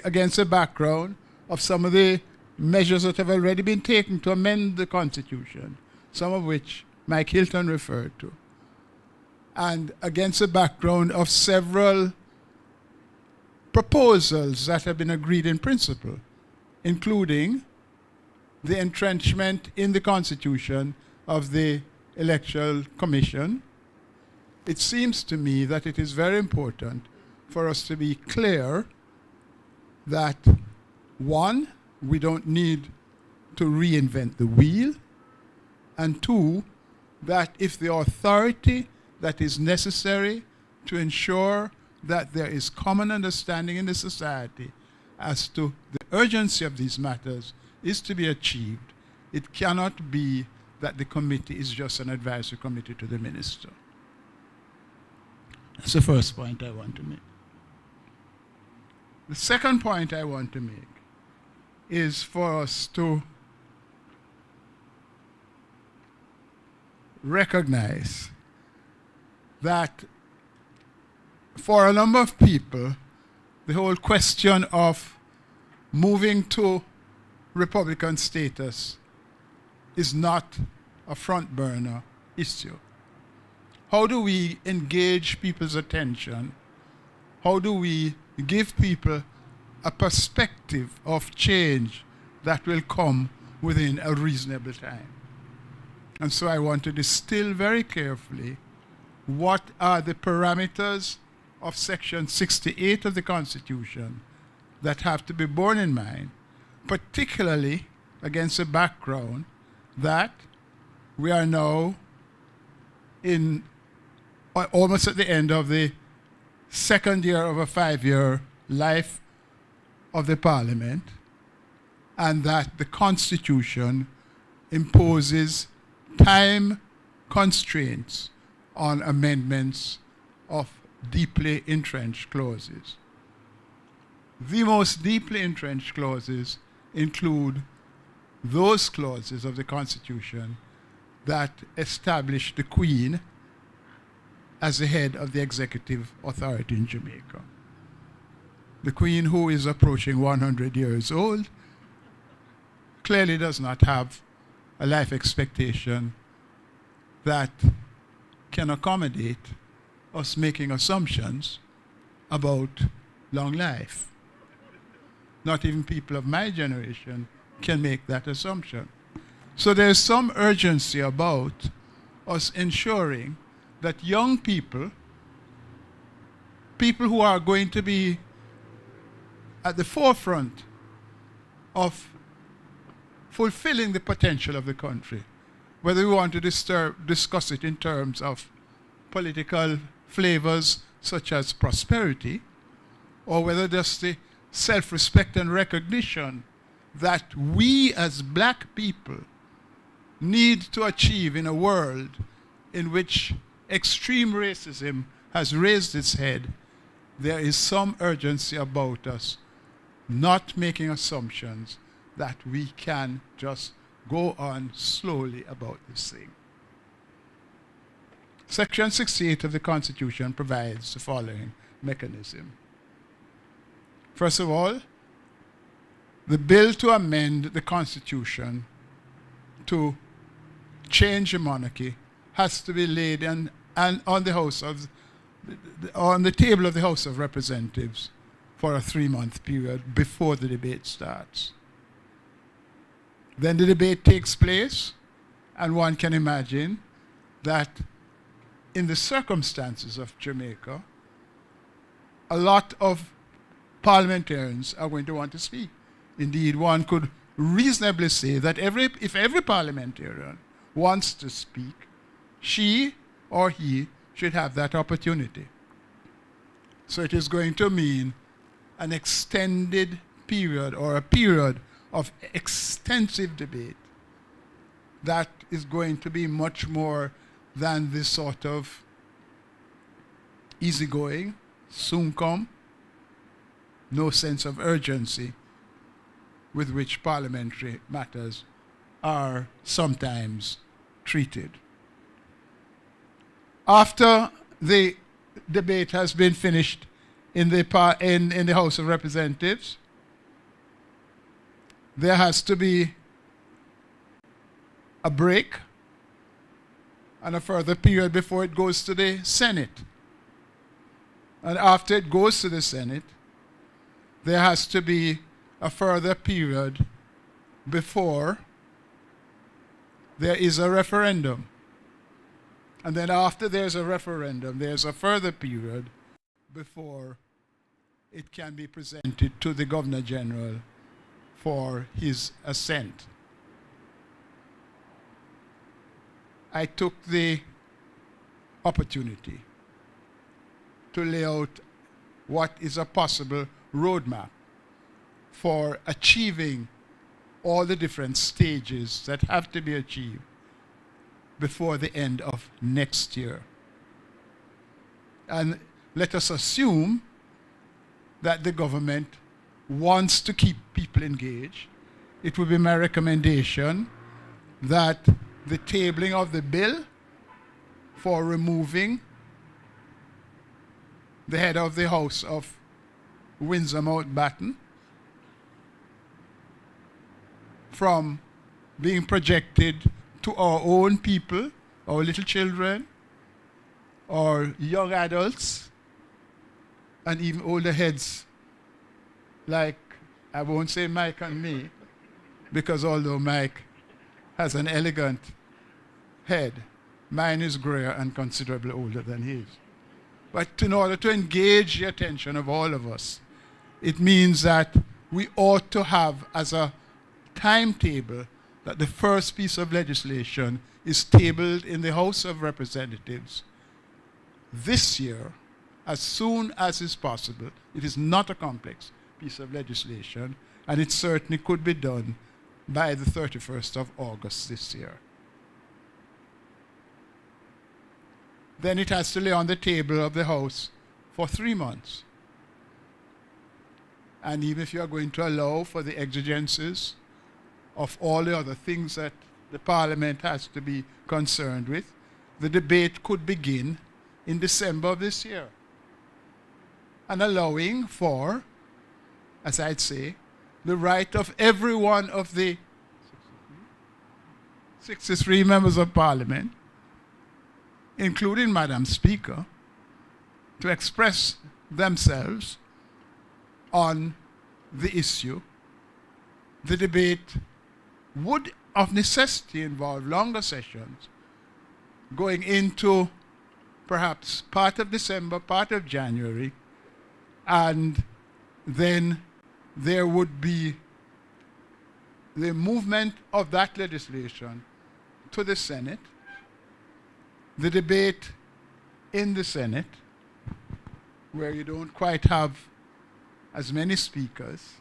against a background of some of the measures that have already been taken to amend the Constitution, some of which Mike Hilton referred to, and against a background of several proposals that have been agreed in principle, including the entrenchment in the Constitution of the Electoral Commission, it seems to me that it is very important for us to be clear that, 1, we don't need to reinvent the wheel, and 2, that if the authority that is necessary to ensure that there is common understanding in the society as to the urgency of these matters is to be achieved, it cannot be that the committee is just an advisory committee to the minister. That's the first point I want to make. The second point I want to make is for us to recognize that for a number of people, the whole question of moving to Republican status is not a front burner issue. How do we engage people's attention? How do we give people a perspective of change that will come within a reasonable time? And so I want to distill very carefully what are the parameters of Section 68 of the Constitution that have to be borne in mind, particularly against a background that we are now in almost at the end of the second year of a 5-year life of the Parliament, and that the Constitution imposes time constraints on amendments of deeply entrenched clauses. The most deeply entrenched clauses include those clauses of the Constitution that establish the Queen as the head of the executive authority in Jamaica. The Queen, who is approaching 100 years old, clearly does not have a life expectation that can accommodate us making assumptions about long life. Not even people of my generation can make that assumption. So there's some urgency about us ensuring that young people, people who are going to be at the forefront of fulfilling the potential of the country, whether we want to discuss it in terms of political flavors such as prosperity, or whether just the self-respect and recognition that we as black people need to achieve in a world in which extreme racism has raised its head, there is some urgency about us not making assumptions that we can just go on slowly about this thing. Section 68 of the Constitution provides the following mechanism. First of all, the bill to amend the Constitution to change the monarchy has to be laid on the table of the House of Representatives for a 3-month period before the debate starts. Then the debate takes place, and one can imagine that in the circumstances of Jamaica, a lot of parliamentarians are going to want to speak. Indeed, one could reasonably say that if every parliamentarian wants to speak, she or he should have that opportunity. So it is going to mean an extended period or a period of extensive debate that is going to be much more than this sort of easygoing, soon come, no sense of urgency with which parliamentary matters are sometimes treated. After the debate has been finished in the House of Representatives, there has to be a break and a further period before it goes to the Senate. And after it goes to the Senate, there has to be a further period before there is a referendum. And then after there's a referendum, there's a further period before it can be presented to the Governor General for his assent. I took the opportunity to lay out what is a possible roadmap for achieving all the different stages that have to be achieved before the end of next year. And let us assume that the government wants to keep people engaged. It would be my recommendation that the tabling of the bill for removing the head of the House of Windsor Mountbatten from being projected to our own people, our little children, or young adults, and even older heads like, I won't say Mike and me, because although Mike has an elegant head, mine is grayer and considerably older than his. But in order to engage the attention of all of us, it means that we ought to have as a timetable that the first piece of legislation is tabled in the House of Representatives this year, as soon as is possible. It is not a complex piece of legislation, and it certainly could be done by the 31st of August this year. Then it has to lay on the table of the House for 3 months. And even if you are going to allow for the exigencies of all the other things that the Parliament has to be concerned with, the debate could begin in December of this year, and allowing for, as I'd say, the right of every one of the 63 members of Parliament, including Madam Speaker, to express themselves on the issue. The debate would of necessity involve longer sessions going into perhaps part of December, part of January, and then there would be the movement of that legislation to the Senate, the debate in the Senate, where you don't quite have as many speakers,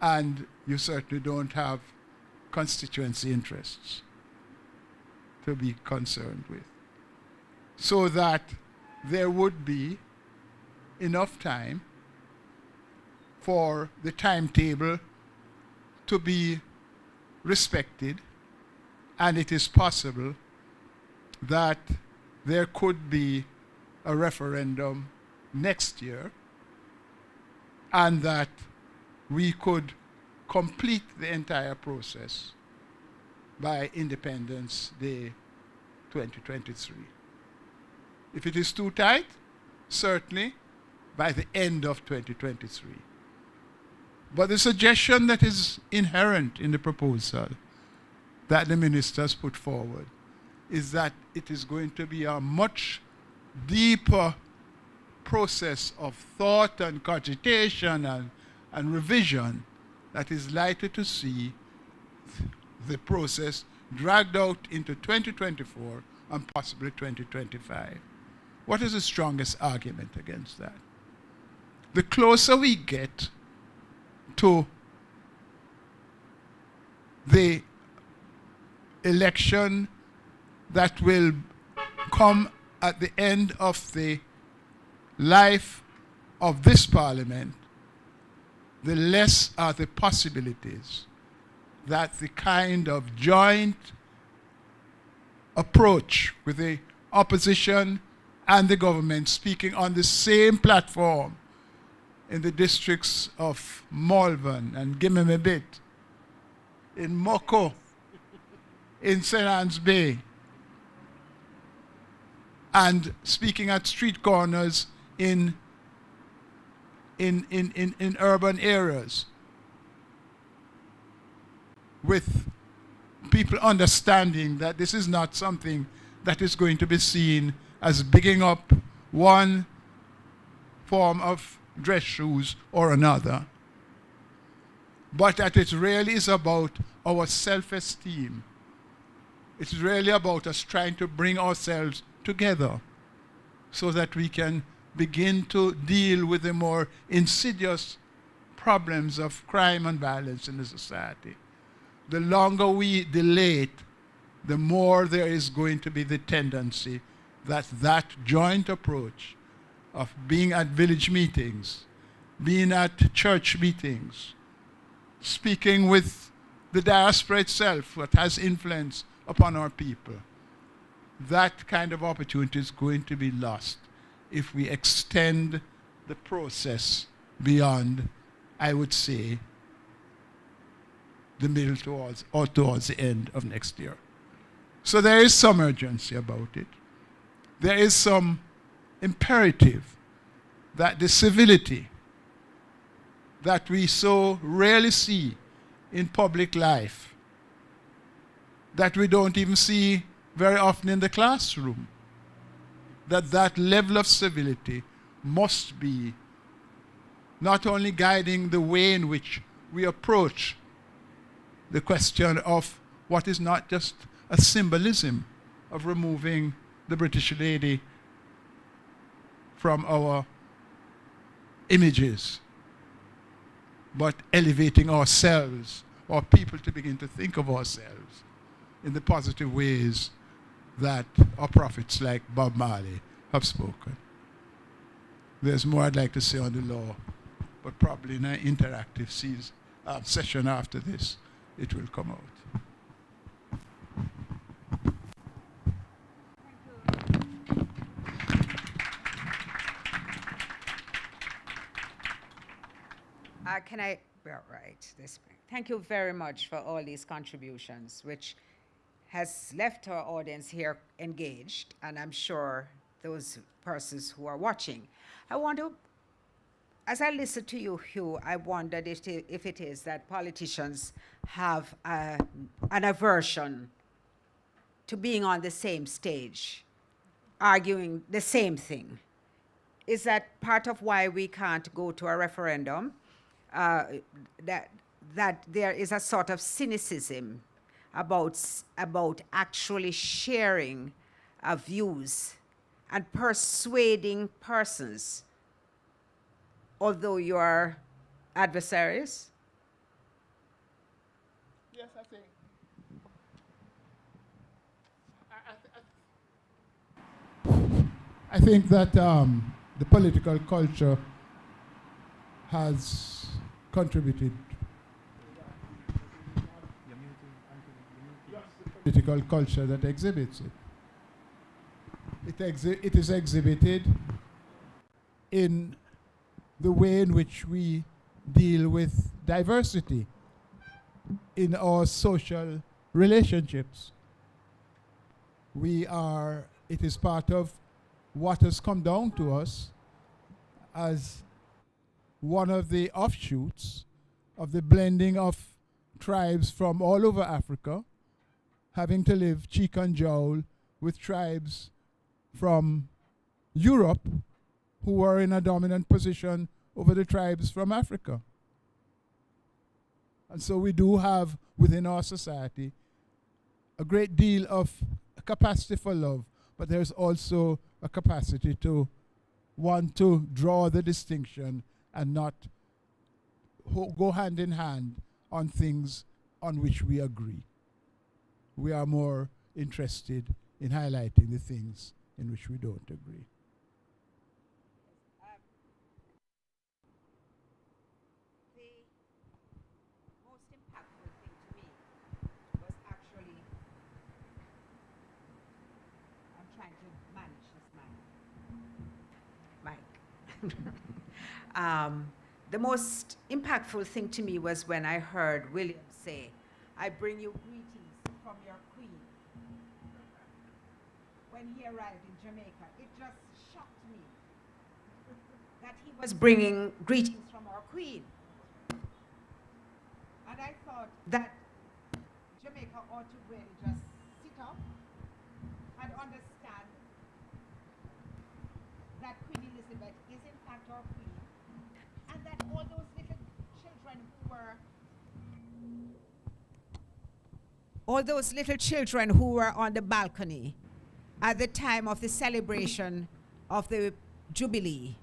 and you certainly don't have constituency interests to be concerned with, so that there would be enough time for the timetable to be respected, and it is possible that there could be a referendum next year, and that we could complete the entire process by Independence Day 2023. If it is too tight, certainly by the end of 2023. But the suggestion that is inherent in the proposal that the ministers put forward is that it is going to be a much deeper process of thought and cogitation and revision that is likely to see the process dragged out into 2024 and possibly 2025. What is the strongest argument against that? The closer we get to the election that will come at the end of the life of this parliament, the less are the possibilities that the kind of joint approach with the opposition and the government speaking on the same platform in the districts of Malvern and Gimmimibit, in Moko, in St. Anne's Bay, and speaking at street corners in urban areas, with people understanding that this is not something that is going to be seen as bigging up one form of dress shoes or another, but that it really is about our self-esteem. It's really about us trying to bring ourselves together so that we can begin to deal with the more insidious problems of crime and violence in the society. The longer we delay it, the more there is going to be the tendency that that joint approach of being at village meetings, being at church meetings, speaking with the diaspora itself that has influence upon our people, that kind of opportunity is going to be lost if we extend the process beyond, I would say, the middle towards the end of next year. So there is some urgency about it. There is some imperative that the civility that we so rarely see in public life, that we don't even see very often in the classroom, that level of civility must be not only guiding the way in which we approach the question of what is not just a symbolism of removing the British lady from our images, but elevating ourselves, or people to begin to think of ourselves in the positive ways that our prophets like Bob Marley have spoken. There's more I'd like to say on the law, but probably in an interactive session after this, it will come out. Thank you very much for all these contributions, which has left our audience here engaged, and I'm sure those persons who are watching. I want to, as I listen to you, Hugh, I wondered if it is that politicians have an aversion to being on the same stage, arguing the same thing. Is that part of why we can't go to a referendum? That there is a sort of cynicism about actually sharing views and persuading persons, although you are adversaries? Yes, I think I think that the political culture has contributed. Political culture that exhibits it. It is exhibited in the way in which we deal with diversity in our social relationships. It is part of what has come down to us as one of the offshoots of the blending of tribes from all over Africa, having to live cheek and jowl with tribes from Europe who were in a dominant position over the tribes from Africa. And so we do have within our society a great deal of capacity for love, but there's also a capacity to want to draw the distinction and not go hand in hand on things on which we agree. We are more interested in highlighting the things in which we don't agree. The most impactful thing to me was actually, I'm trying to manage this mic. The most impactful thing to me was when I heard William say, "I bring you greetings from your queen." When he arrived in Jamaica, it just shocked me that he was bringing greetings from our queen. And I thought that Jamaica ought to really just sit up and understand that Queen Elizabeth is in fact our queen, and that all those little children who were on the balcony at the time of the celebration of the Jubilee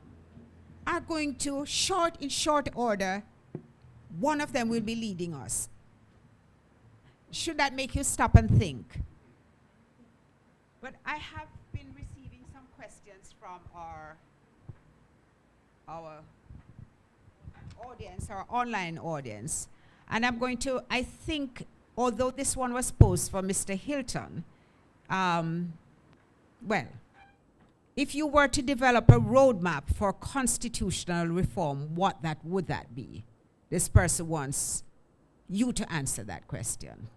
are going to, in short order, one of them will be leading us. Should that make you stop and think? But I have been receiving some questions from our audience, our online audience. And I'm going to, I think, although this one was posed for Mr. Hilton, well, if you were to develop a roadmap for constitutional reform, would that be? This person wants you to answer that question.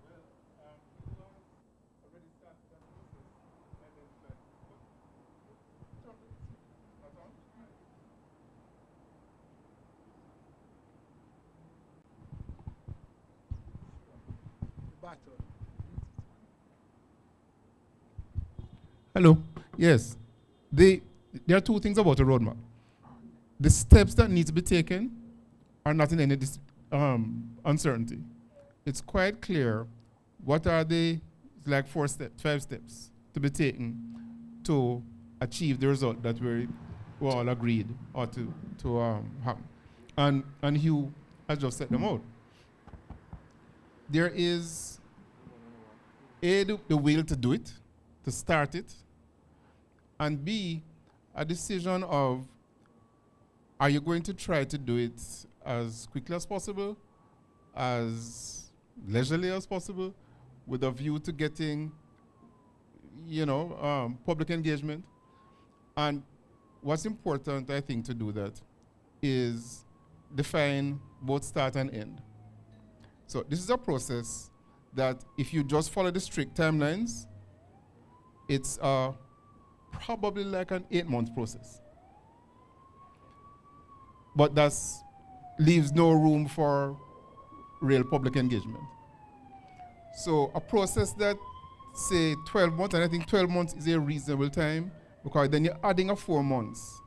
Hello. Yes. There are two things about a roadmap. The steps that need to be taken are not in any uncertainty. It's quite clear what are the 5 steps to be taken to achieve the result that we all agreed or to happen. And Hugh has just set them out. There is A, the will to do it, to start it, and B, a decision of, are you going to try to do it as quickly as possible, as leisurely as possible, with a view to getting, public engagement? And what's important, I think, to do that is define both start and end. So this is a process that if you just follow the strict timelines, it's probably like an 8-month process. But that leaves no room for real public engagement. So a process that, say, 12 months, and I think 12 months is a reasonable time, because then you're adding a 4 months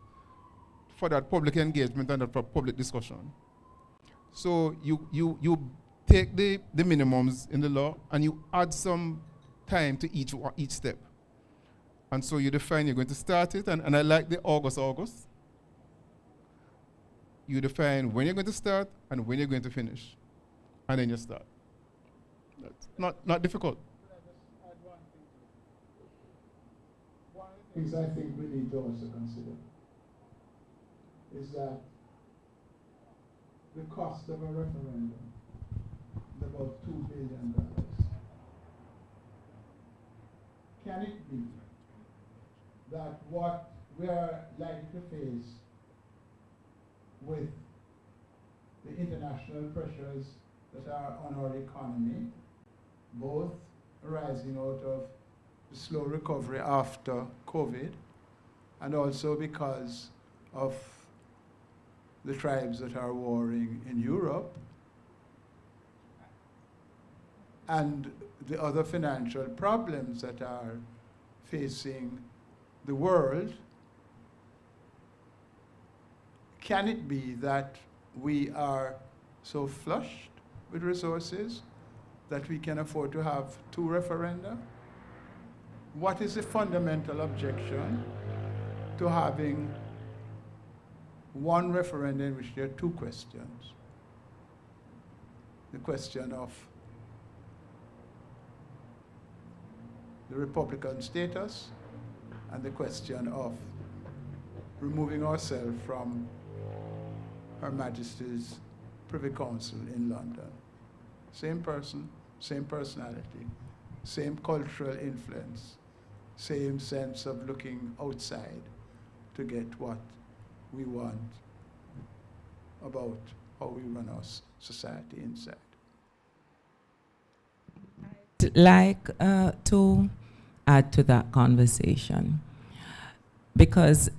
for that public engagement and that public discussion. So you take the minimums in the law and you add some time to each step. And so you define you're going to start it, and I like the August. You define when you're going to start and when you're going to finish, and then you start. That's not difficult. Could I just add one thing to it? One of the things I think we need to also consider is that the cost of a referendum is about $2 billion. Can it be that what we are likely to face with the international pressures that are on our economy, both arising out of the slow recovery after COVID, and also because of the tribes that are warring in Europe, and the other financial problems that are facing the world, can it be that we are so flushed with resources that we can afford to have 2 referenda? What is the fundamental objection to having 1 referendum in which there are 2 questions? The question of the Republican status and the question of removing ourselves from Her Majesty's Privy Council in London. Same person, same personality, same cultural influence, same sense of looking outside to get what we want about how we run our society inside. I'd like to add to that conversation, because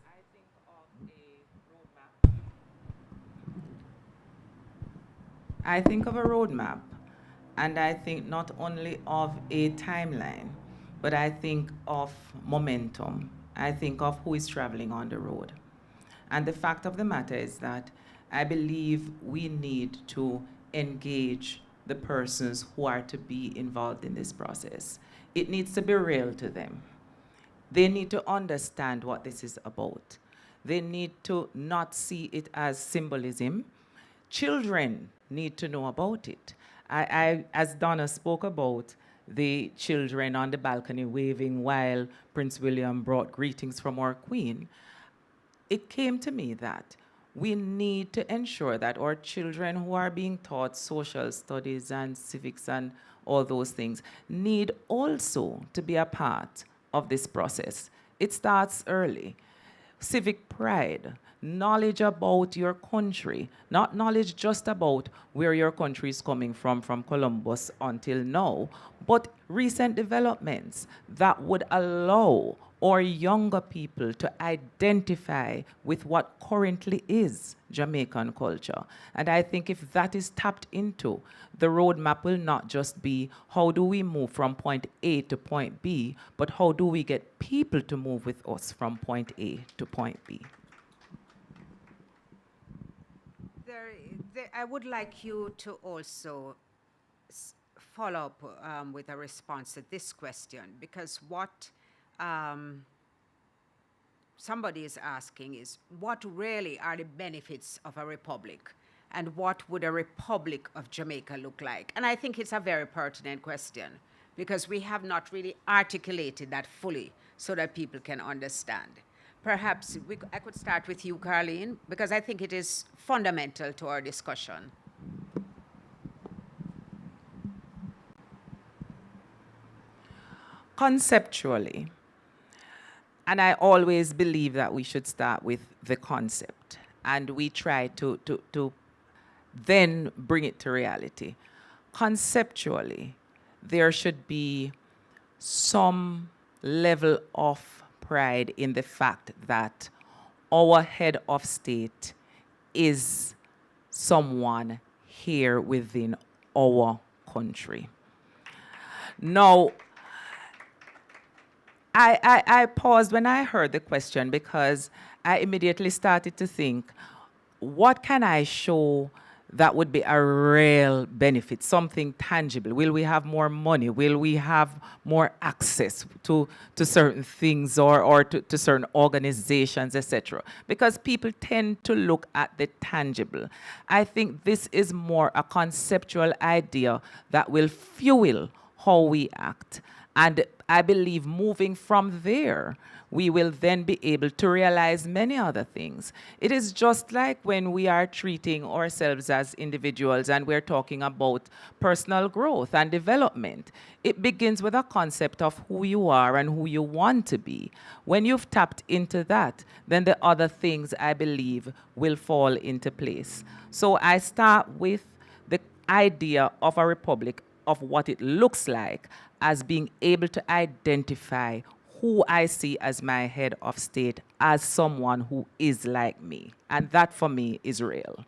I think of a roadmap, and I think not only of a timeline, but I think of momentum. I think of who is traveling on the road. And the fact of the matter is that I believe we need to engage the persons who are to be involved in this process. It needs to be real to them. They need to understand what this is about. They need to not see it as symbolism. Children need to know about it. As Donna spoke about, the children on the balcony waving while Prince William brought greetings from our Queen, it came to me that we need to ensure that our children who are being taught social studies and civics and all those things need also to be a part of this process. It starts early. Civic pride, knowledge about your country, not knowledge just about where your country is coming from Columbus until now, but recent developments that would allow our younger people to identify with what currently is Jamaican culture. And I think if that is tapped into, the roadmap will not just be how do we move from point A to point B, but how do we get people to move with us from point A to point B. I would like you to also follow up with a response to this question, because what somebody is asking is, what really are the benefits of a republic? And what would a republic of Jamaica look like? And I think it's a very pertinent question, because we have not really articulated that fully so that people can understand. Perhaps I could start with you, Carleen, because I think it is fundamental to our discussion. Conceptually, and I always believe that we should start with the concept, and we try to then bring it to reality. Conceptually, there should be some level of pride in the fact that our head of state is someone here within our country. Now, I paused when I heard the question, because I immediately started to think, what can I show that would be a real benefit, something tangible? Will we have more money? Will we have more access to certain things or to certain organizations, etc.? Because people tend to look at the tangible. I think this is more a conceptual idea that will fuel how we act. And I believe moving from there, we will then be able to realize many other things. It is just like when we are treating ourselves as individuals and we're talking about personal growth and development. It begins with a concept of who you are and who you want to be. When you've tapped into that, then the other things, I believe, will fall into place. So I start with the idea of a republic, of what it looks like, as being able to identify who I see as my head of state as someone who is like me. And that for me is real.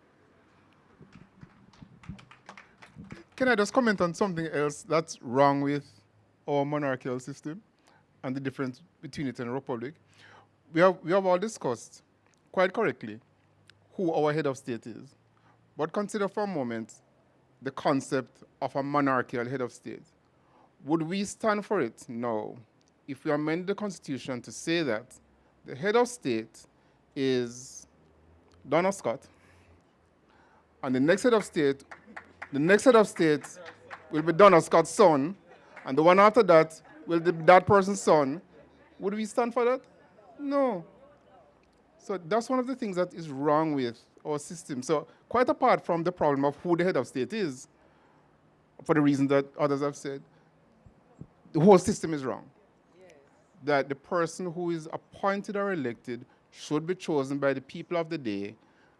Can I just comment on something else that's wrong with our monarchical system and the difference between it and a republic? We have all discussed, quite correctly, who our head of state is. But consider for a moment the concept of a monarchical head of state. Would we stand for it? No. If we amend the Constitution to say that the head of state is Donald Scott, and the next head of state will be Donald Scott's son, and the one after that will be that person's son, would we stand for that? No. So that's one of the things that is wrong with our system. So quite apart from the problem of who the head of state is, for the reason that others have said, the whole system is wrong. Yes. That the person who is appointed or elected should be chosen by the people of the day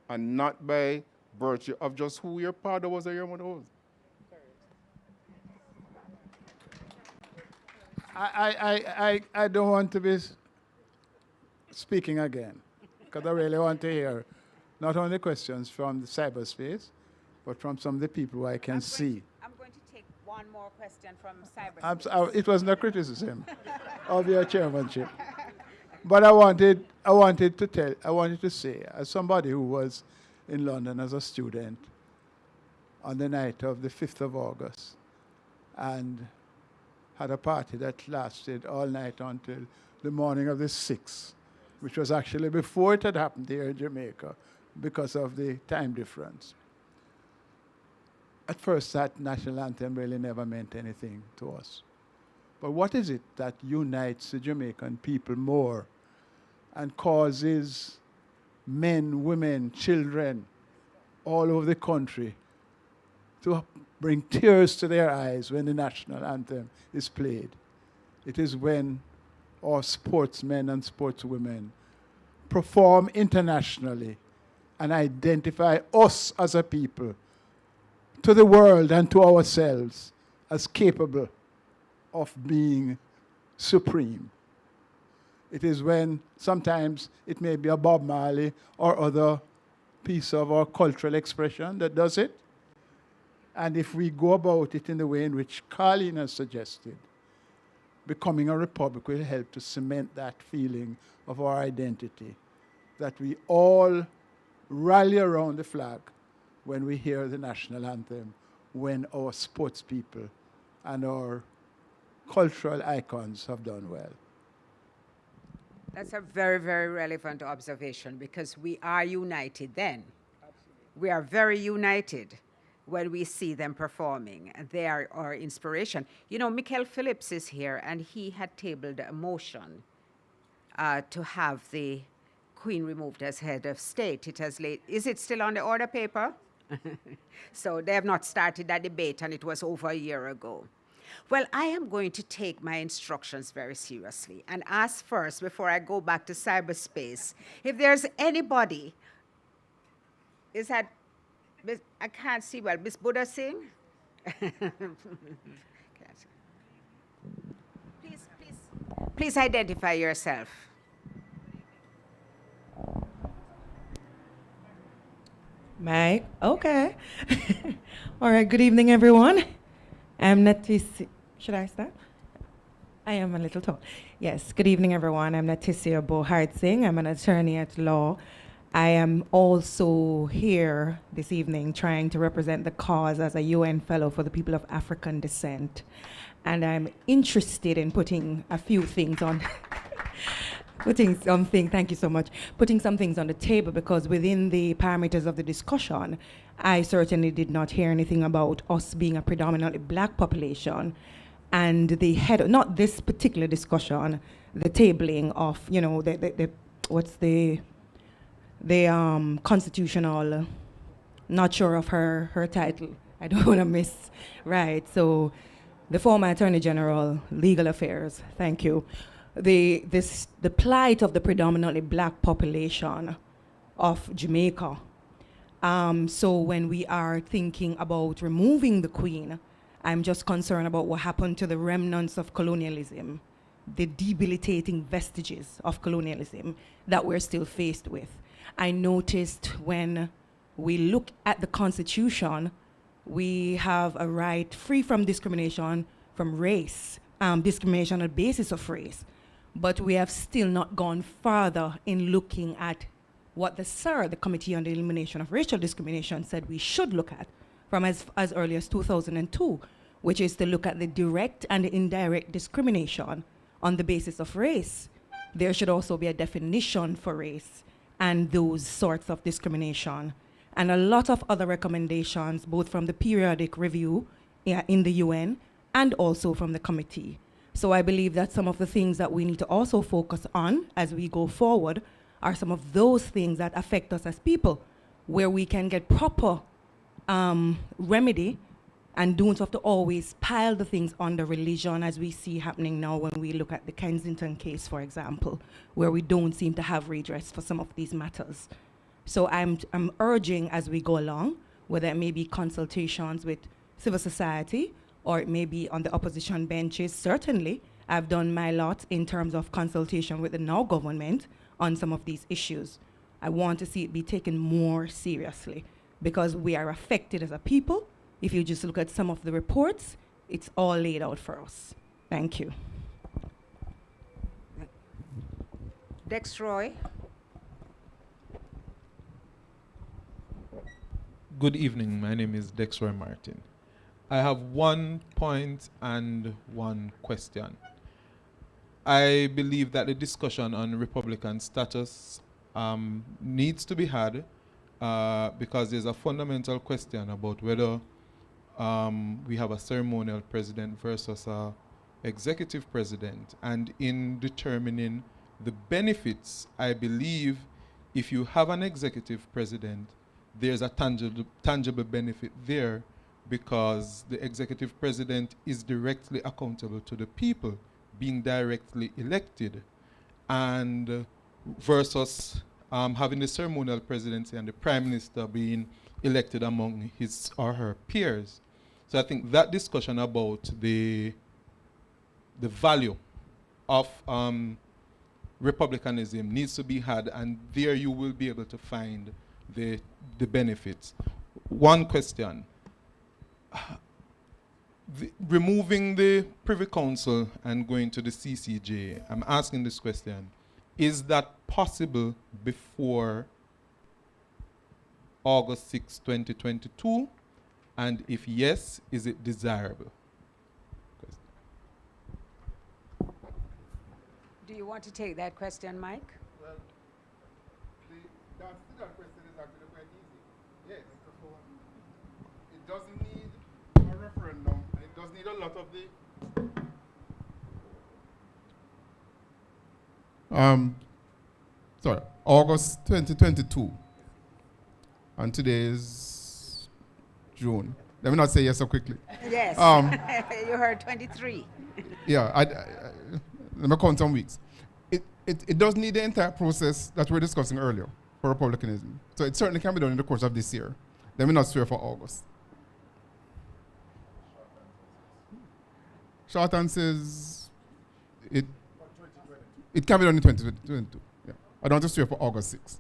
and not by virtue of just who your father was or your mother was. I don't want to be speaking again, because I really want to hear not only questions from the cyberspace, but from some of the people who I can see. I'm going to take one more question from cyberspace. It was no criticism of your chairmanship. But I wanted to say, as somebody who was in London as a student on the night of the 5th of August and had a party that lasted all night until the morning of the 6th, which was actually before it had happened here in Jamaica because of the time difference. At first, that national anthem really never meant anything to us. But what is it that unites the Jamaican people more and causes men, women, children all over the country to bring tears to their eyes when the national anthem is played? It is when our sportsmen and sportswomen perform internationally and identify us as a people to the world and to ourselves as capable of being supreme. It is when sometimes it may be a Bob Marley or other piece of our cultural expression that does it. And if we go about it in the way in which Carleen has suggested, becoming a republic will help to cement that feeling of our identity, that we all rally around the flag when we hear the national anthem, when our sports people and our cultural icons have done well. That's a very, very relevant observation, because we are united then. Absolutely. We are very united when we see them performing. They are our inspiration. You know, Michael Phillips is here, and he had tabled a motion to have the Queen removed as head of state. It has late. Is it still on the order paper? So they have not started that debate, and it was over a year ago. Well, I am going to take my instructions very seriously and ask first, before I go back to cyberspace, if there's anybody, is that, I can't see well, Miss Buddha Singh? Please identify yourself. Mike, okay. All right, good evening, everyone. I'm Natisi. Should I start? I am a little tall. Yes, good evening, everyone. I'm Natisia Bohart Singh. I'm an attorney at law. I am also here this evening trying to represent the cause as a UN Fellow for the people of African descent. And I'm interested in putting a few things on thank you so much, putting some things on the table, because within the parameters of the discussion, I certainly did not hear anything about us being a predominantly black population and the head, not this particular discussion, the tabling of, you know, what's the constitutional, not sure of her title. I don't want to miss, right? So the former Attorney General, Legal Affairs, thank you. The plight of the predominantly black population of Jamaica. So when we are thinking about removing the Queen, I'm just concerned about what happened to the remnants of colonialism, the debilitating vestiges of colonialism that we're still faced with. I noticed when we look at the Constitution, we have a right free from discrimination from race, discrimination on the basis of race. But we have still not gone further in looking at what the Committee on the Elimination of Racial Discrimination, said we should look at from as early as 2002, which is to look at the direct and the indirect discrimination on the basis of race. There should also be a definition for race and those sorts of discrimination. And a lot of other recommendations, both from the periodic review in the UN and also from the committee. So I believe that some of the things that we need to also focus on as we go forward are some of those things that affect us as people, where we can get proper remedy and don't have to always pile the things under religion, as we see happening now when we look at the Kensington case, for example, where we don't seem to have redress for some of these matters. So I'm urging as we go along, whether it may be consultations with civil society or it may be on the opposition benches. Certainly, I've done my lot in terms of consultation with the now government on some of these issues. I want to see it be taken more seriously because we are affected as a people. If you just look at some of the reports, it's all laid out for us. Thank you. Dex Roy. Good evening. My name is Dex Roy Martin. I have 1 point and 1 question. I believe that the discussion on Republican status needs to be had because there's a fundamental question about whether we have a ceremonial president versus a executive president. And in determining the benefits, I believe if you have an executive president, there's a tangible benefit there because the executive president is directly accountable to the people, being directly elected, and versus having the ceremonial presidency and the prime minister being elected among his or her peers. So I think that discussion about the value of republicanism needs to be had, and there you will be able to find the benefits. One question. Removing the Privy Council and going to the CCJ, I'm asking this question. Is that possible before August 6, 2022? And if yes, is it desirable? Do you want to take that question, Mike? Well, the answer to that question is actually quite easy. Yes. It doesn't need a referendum, and it does need a lot of the August 2022, and today is June. Let me not say yes so quickly. Yes, you heard 23. Yeah, let me count some weeks. It does need the entire process that we were discussing earlier for republicanism. So it certainly can be done in the course of this year. Let me not swear for August. Short answer is it can be done in 2022. Yeah. I don't want to swear for August 6th.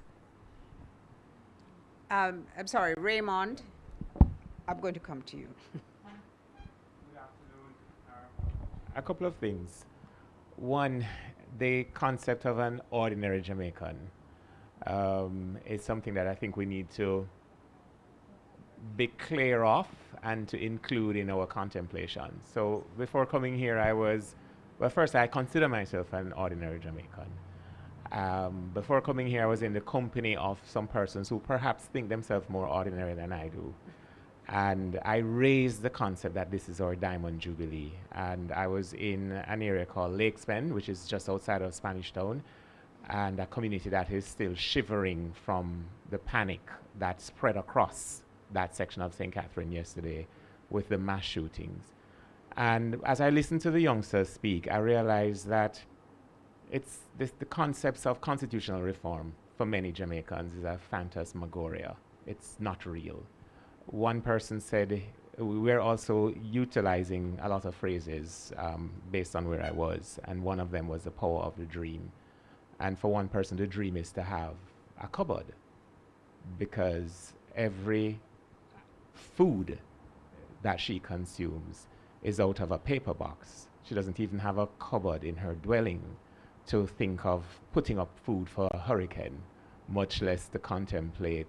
I'm sorry, Raymond, I'm going to come to you. Good afternoon. A couple of things. One, the concept of an ordinary Jamaican is something that I think we need to be clear of and to include in our contemplation. So before coming here, first I consider myself an ordinary Jamaican. Before coming here, I was in the company of some persons who perhaps think themselves more ordinary than I do. And I raised the concept that this is our Diamond Jubilee. And I was in an area called Lakes Bend, which is just outside of Spanish Town, and a community that is still shivering from the panic that spread across that section of St. Catherine yesterday with the mass shootings. And as I listened to the youngsters speak, I realized that the concepts of constitutional reform for many Jamaicans is a phantasmagoria. It's not real. One person said, we're also utilizing a lot of phrases based on where I was, and one of them was the power of the dream. And for one person, the dream is to have a cupboard, because every food that she consumes is out of a paper box. She doesn't even have a cupboard in her dwelling to think of putting up food for a hurricane, much less to contemplate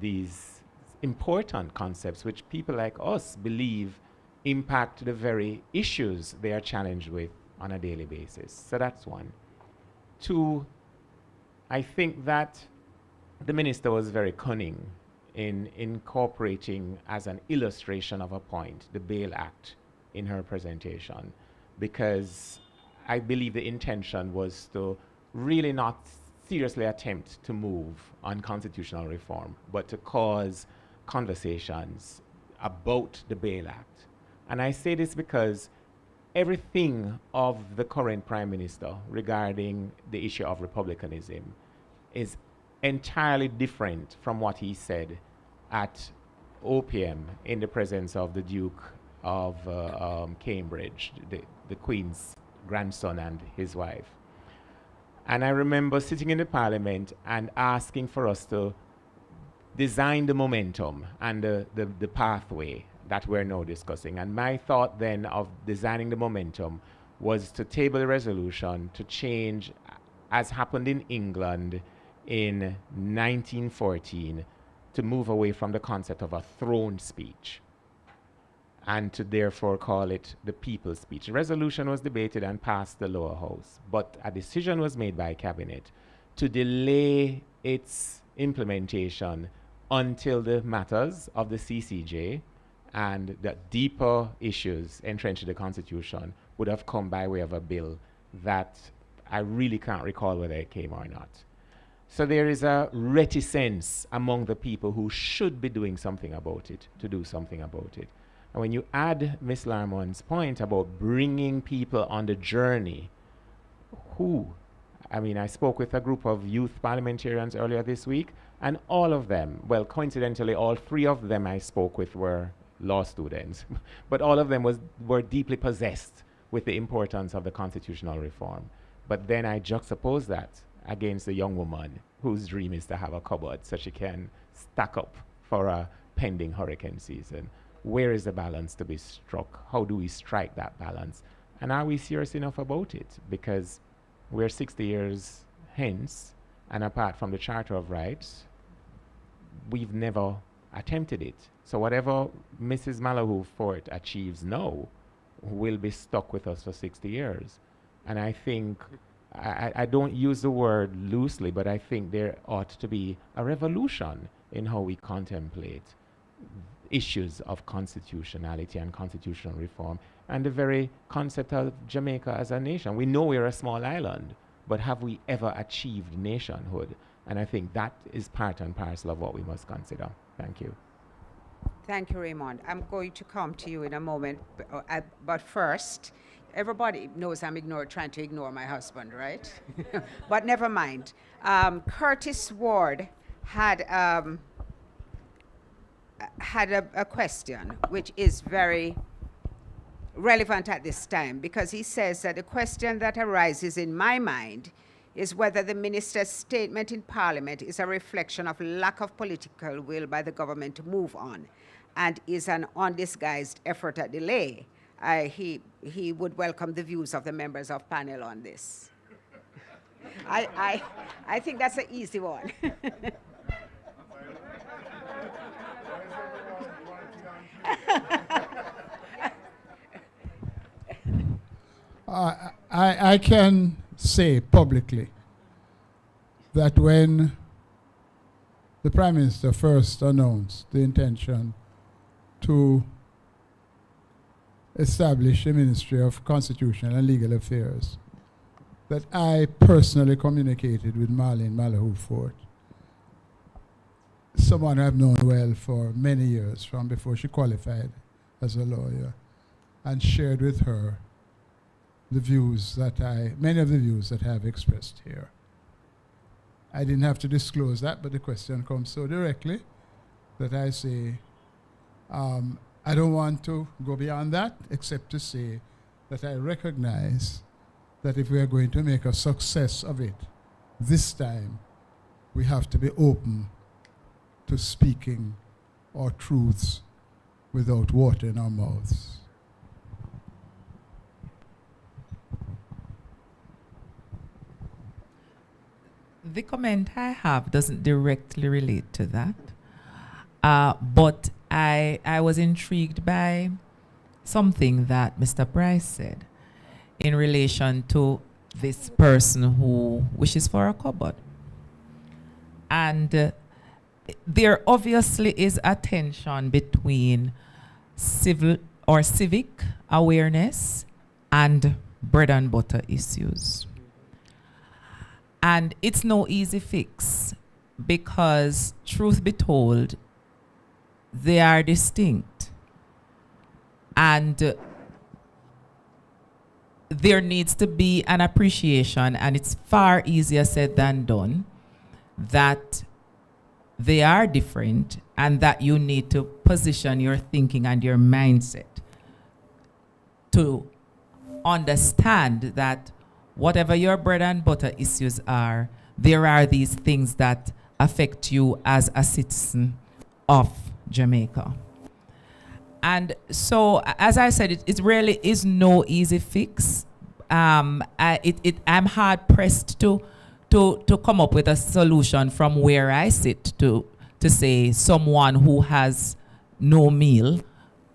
these important concepts which people like us believe impact the very issues they are challenged with on a daily basis. So that's one. Two, I think that the minister was very cunning in incorporating as an illustration of a point the Bail Act in her presentation, because I believe the intention was to really not seriously attempt to move on constitutional reform, but to cause conversations about the Bail Act. And I say this because everything of the current Prime Minister regarding the issue of republicanism is entirely different from what he said at OPM in the presence of the Duke of Cambridge, the Queen's grandson and his wife. And I remember sitting in the Parliament and asking for us to design the momentum and the pathway that we're now discussing. And my thought then of designing the momentum was to table a resolution to change, as happened in England in 1914, to move away from the concept of a throne speech and to therefore call it the people's speech. The resolution was debated and passed the lower house, but a decision was made by cabinet to delay its implementation until the matters of the CCJ and the deeper issues entrenched in the Constitution would have come by way of a bill that I really can't recall whether it came or not. So there is a reticence among the people who should be doing something about it to do something about it. And when you add Ms. Larmon's point about bringing people on the journey, I spoke with a group of youth parliamentarians earlier this week, and all of them, well, coincidentally, all three of them I spoke with were law students, but all of them were deeply possessed with the importance of the constitutional reform. But then I juxtapose that against the young woman whose dream is to have a cupboard so she can stack up for a pending hurricane season. Where is the balance to be struck? How do we strike that balance? And are we serious enough about it? Because we're 60 years hence, and apart from the Charter of Rights, we've never attempted it. So whatever Mrs. Malahoo Fort achieves now will be stuck with us for 60 years. And I think, I don't use the word loosely, but I think there ought to be a revolution in how we contemplate issues of constitutionality and constitutional reform and the very concept of Jamaica as a nation. We know we're a small island, but have we ever achieved nationhood? And I think that is part and parcel of what we must consider. Thank you. Thank you, Raymond. I'm going to come to you in a moment, but first, everybody knows I'm trying to ignore my husband, right? But never mind. Curtis Ward had a question which is very relevant at this time, because he says that the question that arises in my mind is whether the minister's statement in Parliament is a reflection of lack of political will by the government to move on and is an undisguised effort at delay. He would welcome the views of the members of panel on this. I think that's an easy one. I can say publicly that when the Prime Minister first announced the intention to establish a Ministry of Constitutional and Legal Affairs, that I personally communicated with Marlene Malahoo Fort, someone I've known well for many years, from before she qualified as a lawyer, and shared with her the views that many of the views that I have expressed here. I didn't have to disclose that, but the question comes so directly that I say, I don't want to go beyond that, except to say that I recognize that if we are going to make a success of it, this time we have to be open to speaking our truths without water in our mouths. The comment I have doesn't directly relate to that, but I was intrigued by something that Mr. Price said in relation to this person who wishes for a cupboard. And there obviously is a tension between civil or civic awareness and bread and butter issues. And it's no easy fix, because truth be told, they are distinct. And there needs to be an appreciation, and it's far easier said than done, that they are different and that you need to position your thinking and your mindset to understand that whatever your bread and butter issues are, there are these things that affect you as a citizen of Jamaica. And so, as I said, it really is no easy fix. I'm hard pressed to come up with a solution from where I sit to say someone who has no meal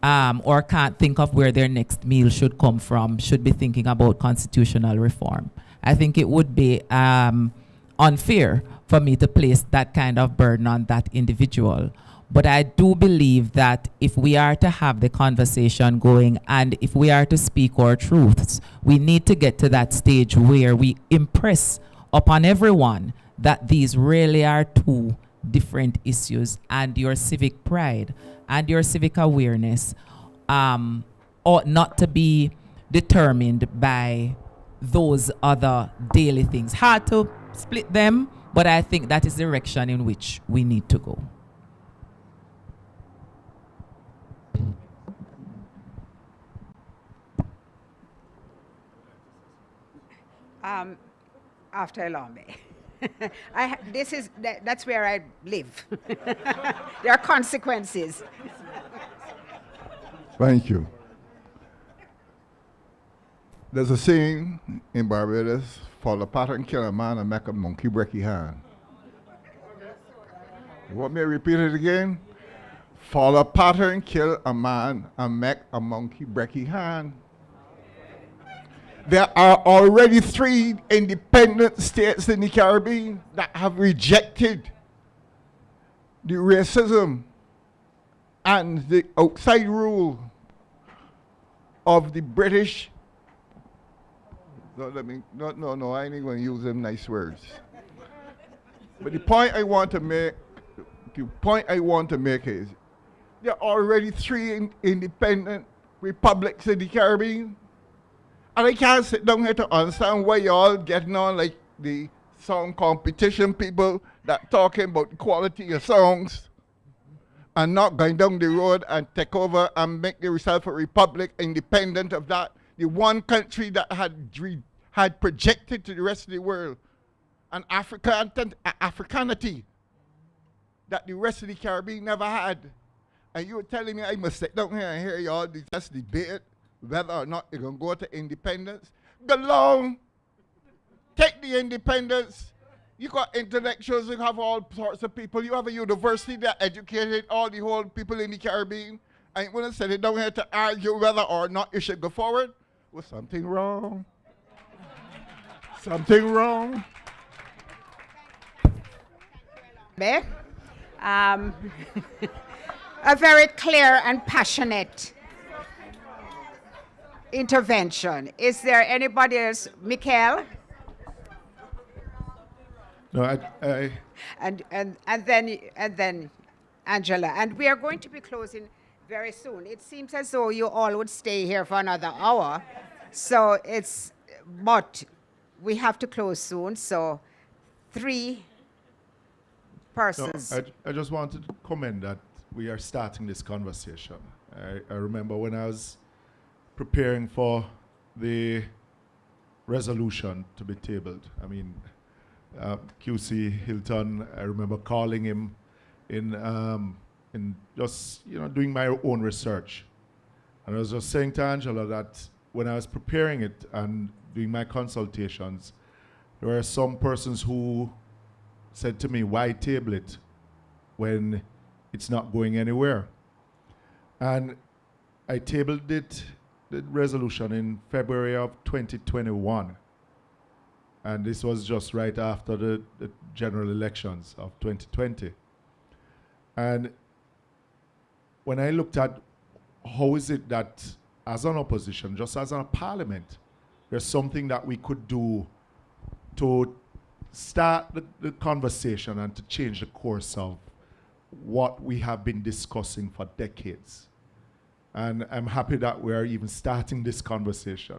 or can't think of where their next meal should come from should be thinking about constitutional reform. I think it would be unfair for me to place that kind of burden on that individual. But I do believe that if we are to have the conversation going and if we are to speak our truths, we need to get to that stage where we impress upon everyone that these really are two different issues, and your civic pride and your civic awareness ought not to be determined by those other daily things. Hard to split them, but I think that is the direction in which we need to go. After Lombe. That's where I live. There are consequences. Thank you. There's a saying in Barbados, fall a pattern, kill a man, and make a monkey break his hand. You want me to repeat it again? Fall a pattern, kill a man, and make a monkey break his hand. There are already 3 independent states in the Caribbean that have rejected the racism and the outside rule of the British. No, I ain't going to use them nice words. But the point I want to make is there are already 3 independent republics in the Caribbean. And I can't sit down here to understand why y'all getting on like the song competition people that talking about the quality of songs and not going down the road and take over and make yourself a republic independent of that. The one country that had projected to the rest of the world an Africanity that the rest of the Caribbean never had. And you were telling me I must sit down here and hear y'all just debate whether or not you're going to go to independence. Go along. Take the independence. You got intellectuals, you have all sorts of people. You have a university that educated all the whole people in the Caribbean. I ain't going to sit down here to argue whether or not you should go forward. Was something wrong? Something wrong? a very clear and passionate intervention. Is there anybody else? Mikhail? No, And then Angela. And we are going to be closing very soon. It seems as though you all would stay here for another hour. So but we have to close soon. So 3 persons. No, I just wanted to comment that we are starting this conversation. I remember when I was preparing for the resolution to be tabled. I mean, QC Hilton, I remember calling him in just, doing my own research. And I was just saying to Angela that when I was preparing it and doing my consultations, there were some persons who said to me, why table it when it's not going anywhere? And I tabled the resolution in February of 2021. And this was just right after the general elections of 2020. And when I looked at how is it that as an opposition, just as a parliament, there's something that we could do to start the conversation and to change the course of what we have been discussing for decades. And I'm happy that we are even starting this conversation.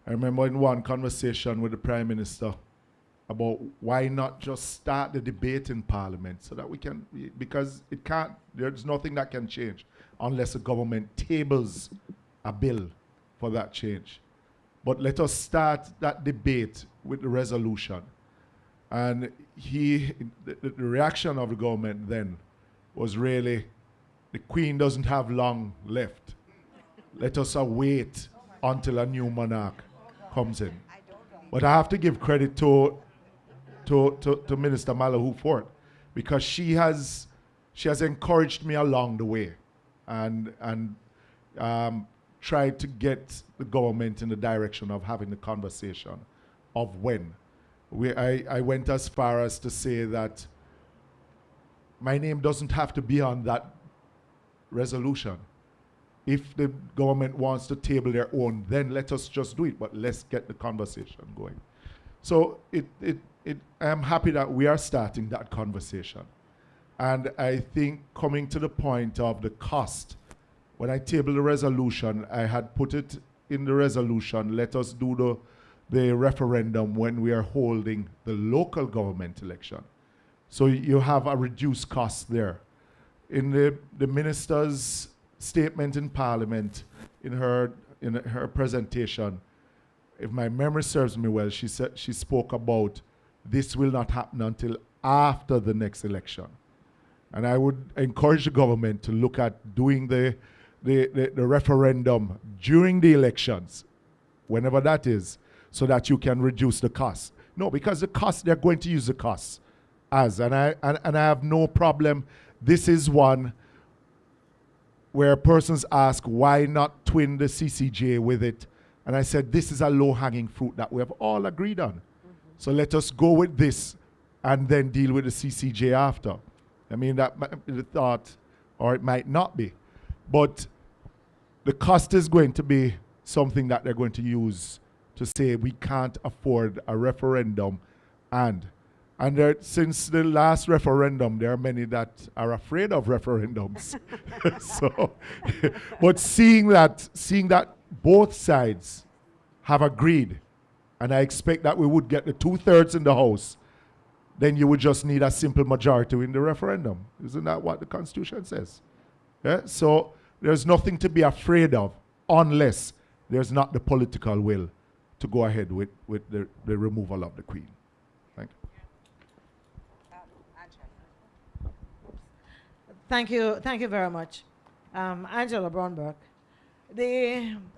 I remember in one conversation with the Prime Minister about why not just start the debate in Parliament so that we can, because there's nothing that can change unless the government tables a bill for that change. But let us start that debate with the resolution. And the reaction of the government then was really, the Queen doesn't have long left. Let us wait until a new monarch comes in. But I have to give credit to Minister Malahoo Fort, because she has encouraged me along the way and tried to get the government in the direction of having the conversation of when. I went as far as to say that my name doesn't have to be on that resolution. If the government wants to table their own, then let us just do it, but let's get the conversation going. So I'm happy that we are starting that conversation. And I think coming to the point of the cost, when I tabled the resolution, I had put it in the resolution, let us do the referendum when we are holding the local government election. So you have a reduced cost there. In the minister's statement in Parliament, in her presentation, if my memory serves me well, she spoke about this will not happen until after the next election. And I would encourage the government to look at doing the referendum during the elections, whenever that is, so that you can reduce the cost. No, because the cost, they're going to use the cost and I have no problem. This is one where persons ask, why not twin the CCJ with it? And I said, this is a low-hanging fruit that we have all agreed on. So let us go with this and then deal with the CCJ after. I mean, that might be the thought, or it might not be. But the cost is going to be something that they're going to use to say we can't afford a referendum. And since the last referendum, there are many that are afraid of referendums. So, but seeing that both sides have agreed, and I expect that we would get the 2/3 in the House, then you would just need a simple majority in the referendum. Isn't that what the Constitution says? Yeah? So there's nothing to be afraid of unless there's not the political will to go ahead with the removal of the Queen. Thank you. Thank you very much. Angela Brownberg.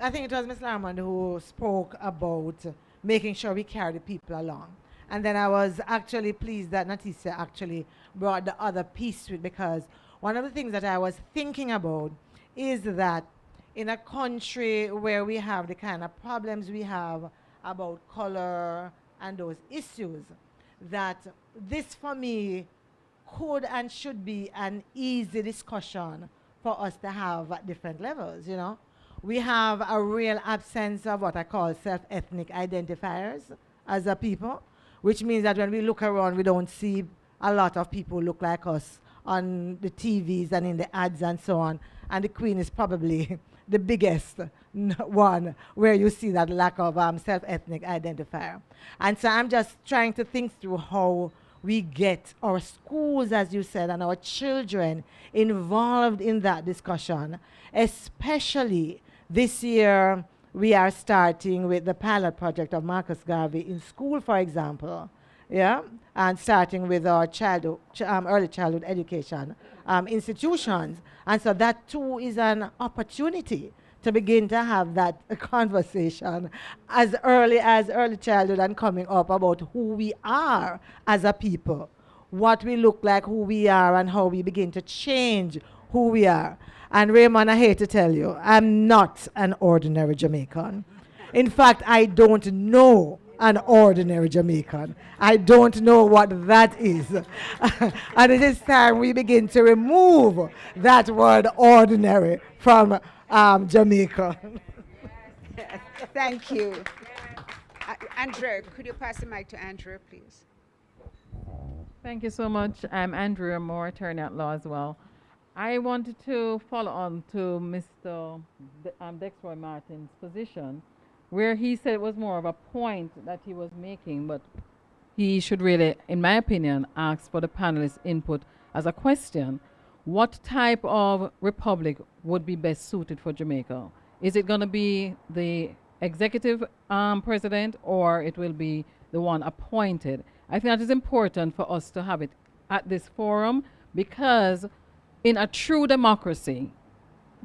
I think it was Ms. Lamond who spoke about making sure we carry the people along. And then I was actually pleased that Natisa actually brought the other piece to it, because one of the things that I was thinking about is that in a country where we have the kind of problems we have about color and those issues, that this for me could and should be an easy discussion for us to have at different levels, you know. We have a real absence of what I call self-ethnic identifiers as a people, which means that when we look around, we don't see a lot of people look like us on the TVs and in the ads and so on. And the Queen is probably the biggest one where you see that lack of self-ethnic identifier. And so I'm just trying to think through how we get our schools, as you said, and our children involved in that discussion. Especially this year, we are starting with the pilot project of Marcus Garvey in school, for example, yeah, and starting with our early childhood education institutions. And so that too is an opportunity to begin to have that conversation as early childhood and coming up about who we are as a people, what we look like, who we are, and how we begin to change who we are. And Raymond, I hate to tell you, I'm not an ordinary Jamaican. In fact, I don't know an ordinary Jamaican. I don't know what that is. And it is time we begin to remove that word ordinary from Jamaica. Yes. Thank you. Andrea, could you pass the mic to Andrea, please? Thank you so much. I'm Andrea Moore, attorney at law as well. I wanted to follow on to Mr. Dexroy Martin's position, where he said it was more of a point that he was making, but he should really, in my opinion, ask for the panelists' input as a question. What type of republic would be best suited for Jamaica? Is it going to be the executive president, or it will be the one appointed? I think that is important for us to have it at this forum, because in a true democracy,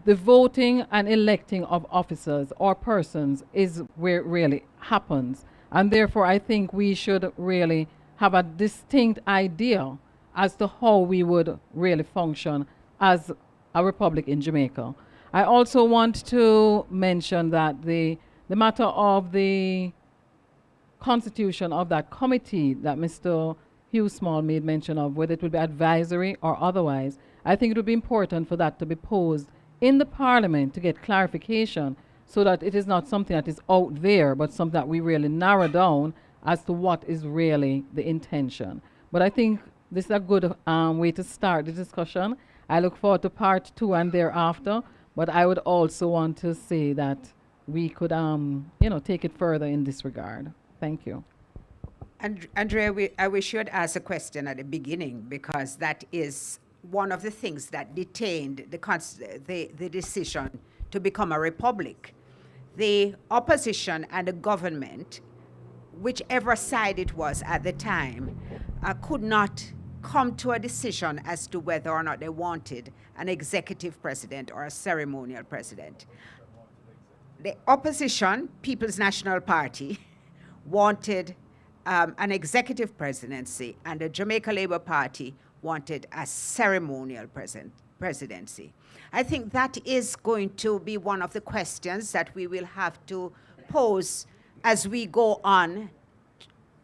the voting and electing of officers or persons is where it really happens. And therefore, I think we should really have a distinct idea as to how we would really function as a republic in Jamaica. I also want to mention that the matter of the constitution of that committee that Mr. Hugh Small made mention of, whether it would be advisory or otherwise, I think it would be important for that to be posed in the Parliament to get clarification, so that it is not something that is out there, but something that we really narrow down as to what is really the intention. But I think this is a good way to start the discussion. I look forward to part 2 and thereafter, but I would also want to say that we could take it further in this regard. Thank you. Andrea, I wish you had asked a question at the beginning, because that is one of the things that detained the decision to become a republic. The opposition and the government, whichever side it was at the time, could not come to a decision as to whether or not they wanted an executive president or a ceremonial president. The opposition, People's National Party, wanted an executive presidency, and the Jamaica Labour Party wanted a ceremonial presidency. I think that is going to be one of the questions that we will have to pose as we go on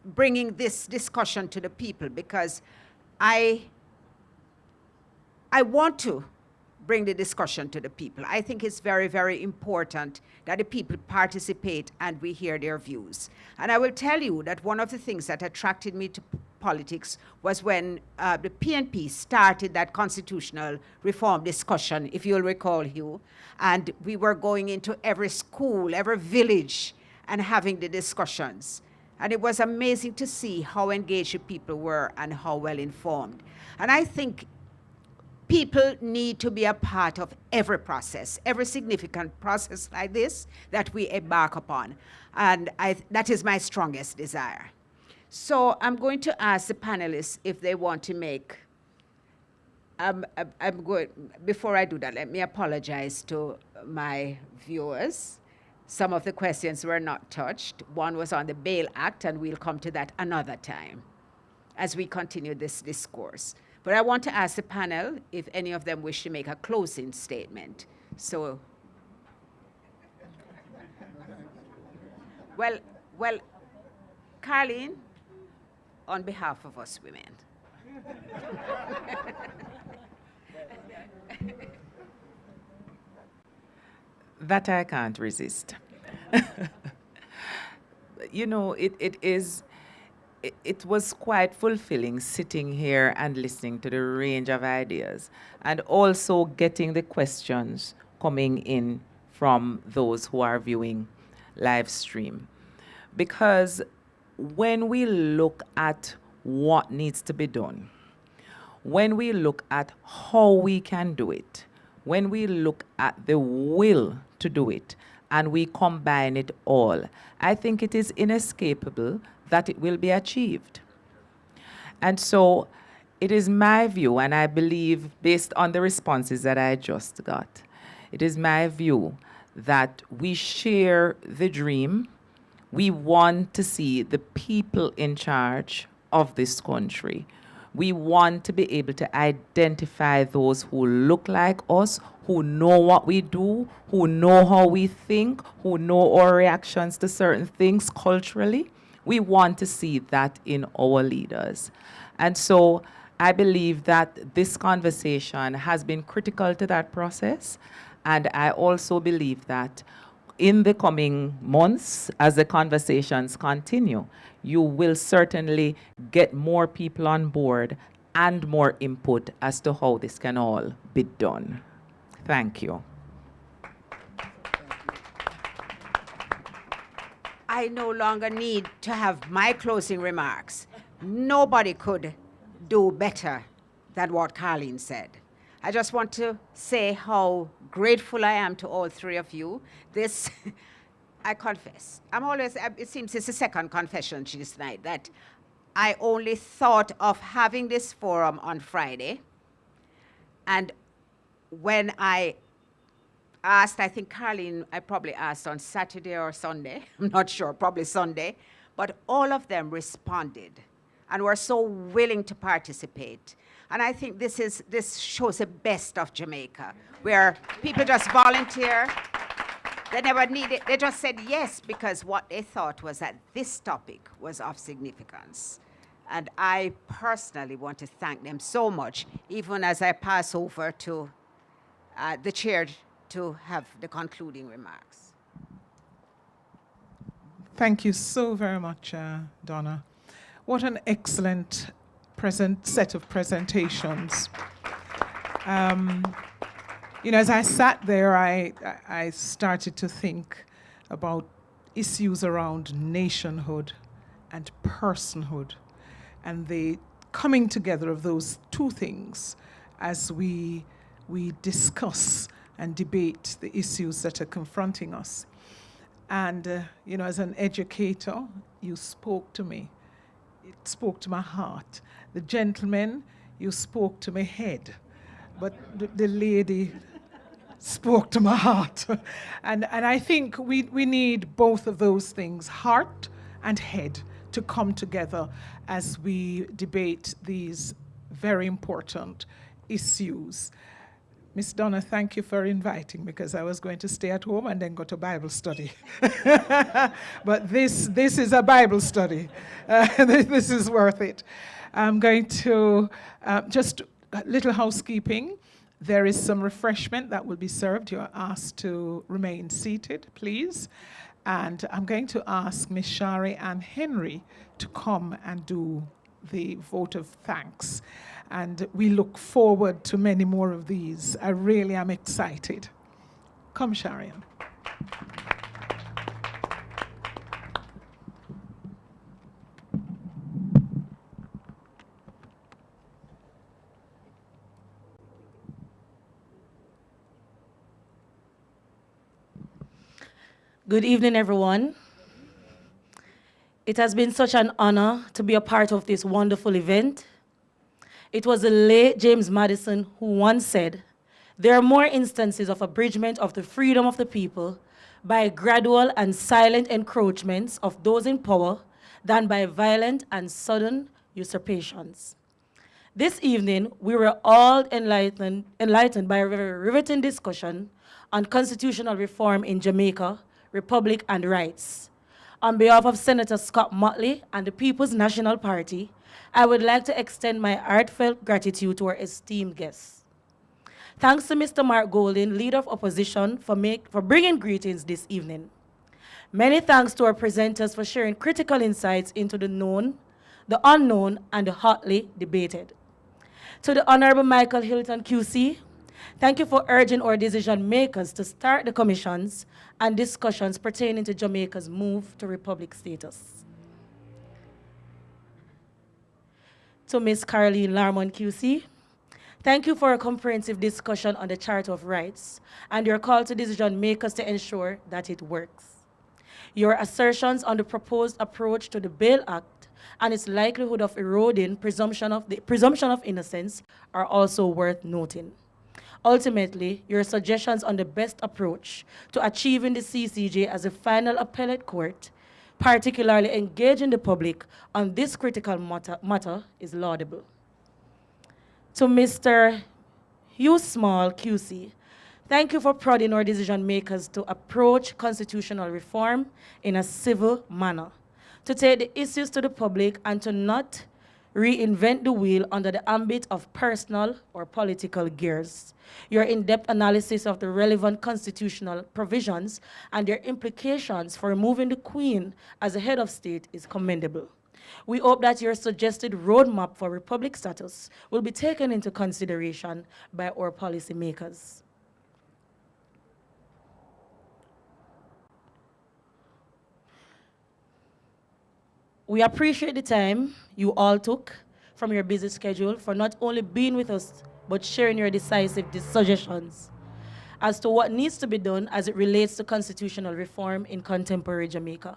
bringing this discussion to the people, because I want to bring the discussion to the people. I think it's very, very important that the people participate and we hear their views. And I will tell you that one of the things that attracted me to politics was when the PNP started that constitutional reform discussion, if you'll recall, Hugh, and we were going into every school, every village, and having the discussions. And it was amazing to see how engaged the people were and how well informed. And I think people need to be a part of every process, every significant process like this that we embark upon. And that is my strongest desire. So I'm going to ask the panelists if they want to make, before I do that, let me apologize to my viewers. Some of the questions were not touched. One was on the Bail Act, and we'll come to that another time as we continue this discourse. But I want to ask the panel if any of them wish to make a closing statement. So, well, Carleen, on behalf of us women. That I can't resist. You know, it was quite fulfilling sitting here and listening to the range of ideas and also getting the questions coming in from those who are viewing live stream. Because when we look at what needs to be done, when we look at how we can do it, when we look at the will to do it, and we combine it all, I think it is inescapable that it will be achieved. And so it is my view, and I believe based on the responses that I just got, it is my view that we share the dream. We want to see the people in charge of this country. We want to be able to identify those who look like us, who know what we do, who know how we think, who know our reactions to certain things culturally. We want to see that in our leaders. And so I believe that this conversation has been critical to that process. And I also believe that in the coming months, as the conversations continue, you will certainly get more people on board and more input as to how this can all be done. Thank you. I no longer need to have my closing remarks. Nobody could do better than what Carleen said. I just want to say how grateful I am to all three of you. This, I confess, it seems it's the second confession this night, that I only thought of having this forum on Friday. And when I asked, I think Carleen, I probably asked on Saturday or Sunday, I'm not sure, probably Sunday, but all of them responded and were so willing to participate. And I think this shows the best of Jamaica, where people just volunteer. They never needed, they just said yes because what they thought was that this topic was of significance. And I personally want to thank them so much, even as I pass over to the chair to have the concluding remarks. Thank you so very much, Donna. What an excellent set of presentations. You know, as I sat there, I started to think about issues around nationhood and personhood, and the coming together of those two things as we discuss and debate the issues that are confronting us. And, you know, as an educator, you spoke to me. It spoke to my heart. The gentleman, you spoke to my head. But the lady spoke to my heart. And I think we need both of those things, heart and head, to come together as we debate these very important issues. Miss Donna, thank you for inviting me, because I was going to stay at home and then go to Bible study. But this is a Bible study. This is worth it. I'm going to just a little housekeeping. There is some refreshment that will be served. You are asked to remain seated, please. And I'm going to ask Miss Shari Ann Henry to come and do the vote of thanks. And we look forward to many more of these. I really am excited. Come, Sharian. Good evening, everyone. It has been such an honor to be a part of this wonderful event. It was the late James Madison who once said, "There are more instances of abridgment of the freedom of the people by gradual and silent encroachments of those in power than by violent and sudden usurpations." This evening, we were all enlightened by a very riveting discussion on constitutional reform in Jamaica, Republic, and rights. On behalf of Senator Scott Motley and the People's National Party, I would like to extend my heartfelt gratitude to our esteemed guests. Thanks to Mr. Mark Golding, Leader of Opposition, for bringing greetings this evening. Many thanks to our presenters for sharing critical insights into the known, the unknown, and the hotly debated. To the Honorable Michael Hilton QC, thank you for urging our decision makers to start the commissions and discussions pertaining to Jamaica's move to republic status. To Ms. Caroline Larmon QC, thank you for a comprehensive discussion on the Charter of Rights and your call to decision makers to ensure that it works. Your assertions on the proposed approach to the Bail Act and its likelihood of eroding the presumption of innocence are also worth noting. Ultimately, your suggestions on the best approach to achieving the CCJ as a final appellate court, particularly engaging the public on this critical matter, is laudable. To Mr. Hugh Small, QC, thank you for prodding our decision makers to approach constitutional reform in a civil manner, to take the issues to the public and to not reinvent the wheel under the ambit of personal or political gears. Your in-depth analysis of the relevant constitutional provisions and their implications for removing the Queen as a head of state is commendable. We hope that your suggested roadmap for republic status will be taken into consideration by our policymakers. We appreciate the time you all took from your busy schedule for not only being with us, but sharing your decisive suggestions as to what needs to be done as it relates to constitutional reform in contemporary Jamaica.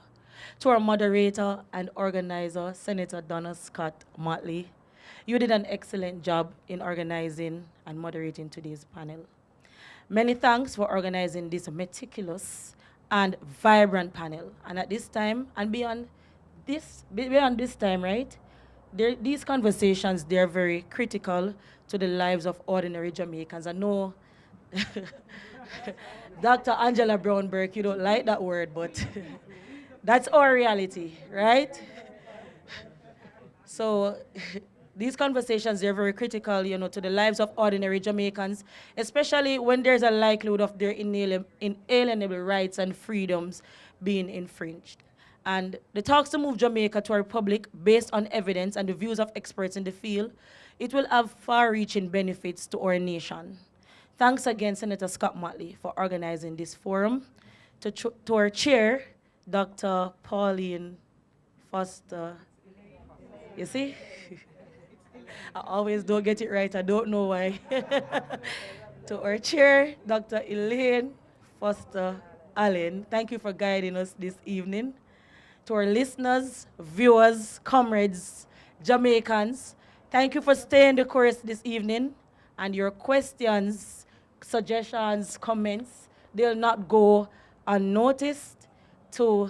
To our moderator and organizer, Senator Donna Scott Motley, you did an excellent job in organizing and moderating today's panel. Many thanks for organizing this meticulous and vibrant panel. And at this time, and beyond this time, right? These conversations, they're very critical to the lives of ordinary Jamaicans. I know Dr. Angela Brown-Burke, you don't like that word, but that's our reality, right? So these conversations, they're very critical, to the lives of ordinary Jamaicans, especially when there's a likelihood of their inalienable rights and freedoms being infringed. And the talks to move Jamaica to a republic based on evidence and the views of experts in the field, it will have far-reaching benefits to our nation. Thanks again, Senator Scott Motley, for organizing this forum. To our chair, Dr. Pauline Foster. You see? I always don't get it right. I don't know why. To our chair, Dr. Elaine Foster Allen, thank you for guiding us this evening. To our listeners, viewers, comrades, Jamaicans, thank you for staying the course this evening. And your questions, suggestions, comments, they'll not go unnoticed. To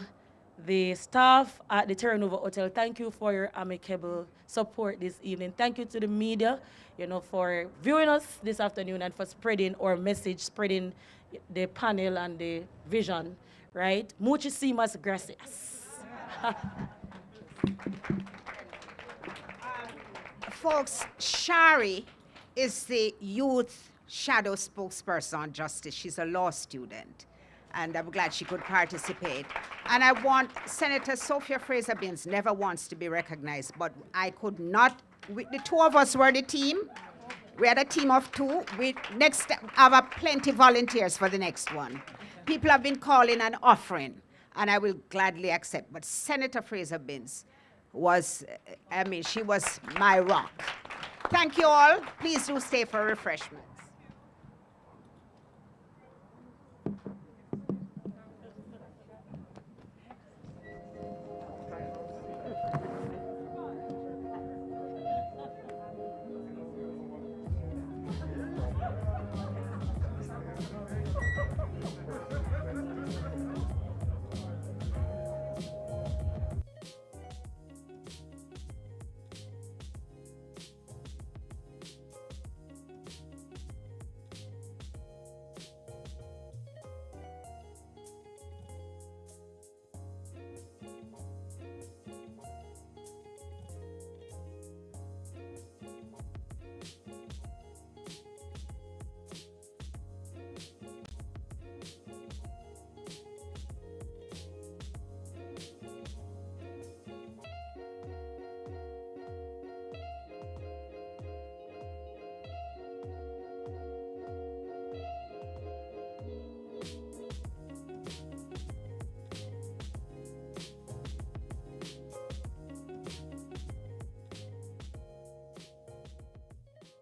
the staff at the Terra Nova Hotel, thank you for your amicable support this evening. Thank you to the media, for viewing us this afternoon and for spreading our message, spreading the panel and the vision, right? Muchísimas gracias. Folks, Shari is the youth shadow spokesperson on justice. She's a law student, and I'm glad she could participate. And I want Senator Sophia Fraser-Binns never wants to be recognized, but I could not, the two of us were the team. We had a team of two. We have plenty volunteers for the next one. People have been calling and offering, and I will gladly accept. But Senator Fraser-Binns was, she was my rock. Thank you all. Please do stay for refreshment.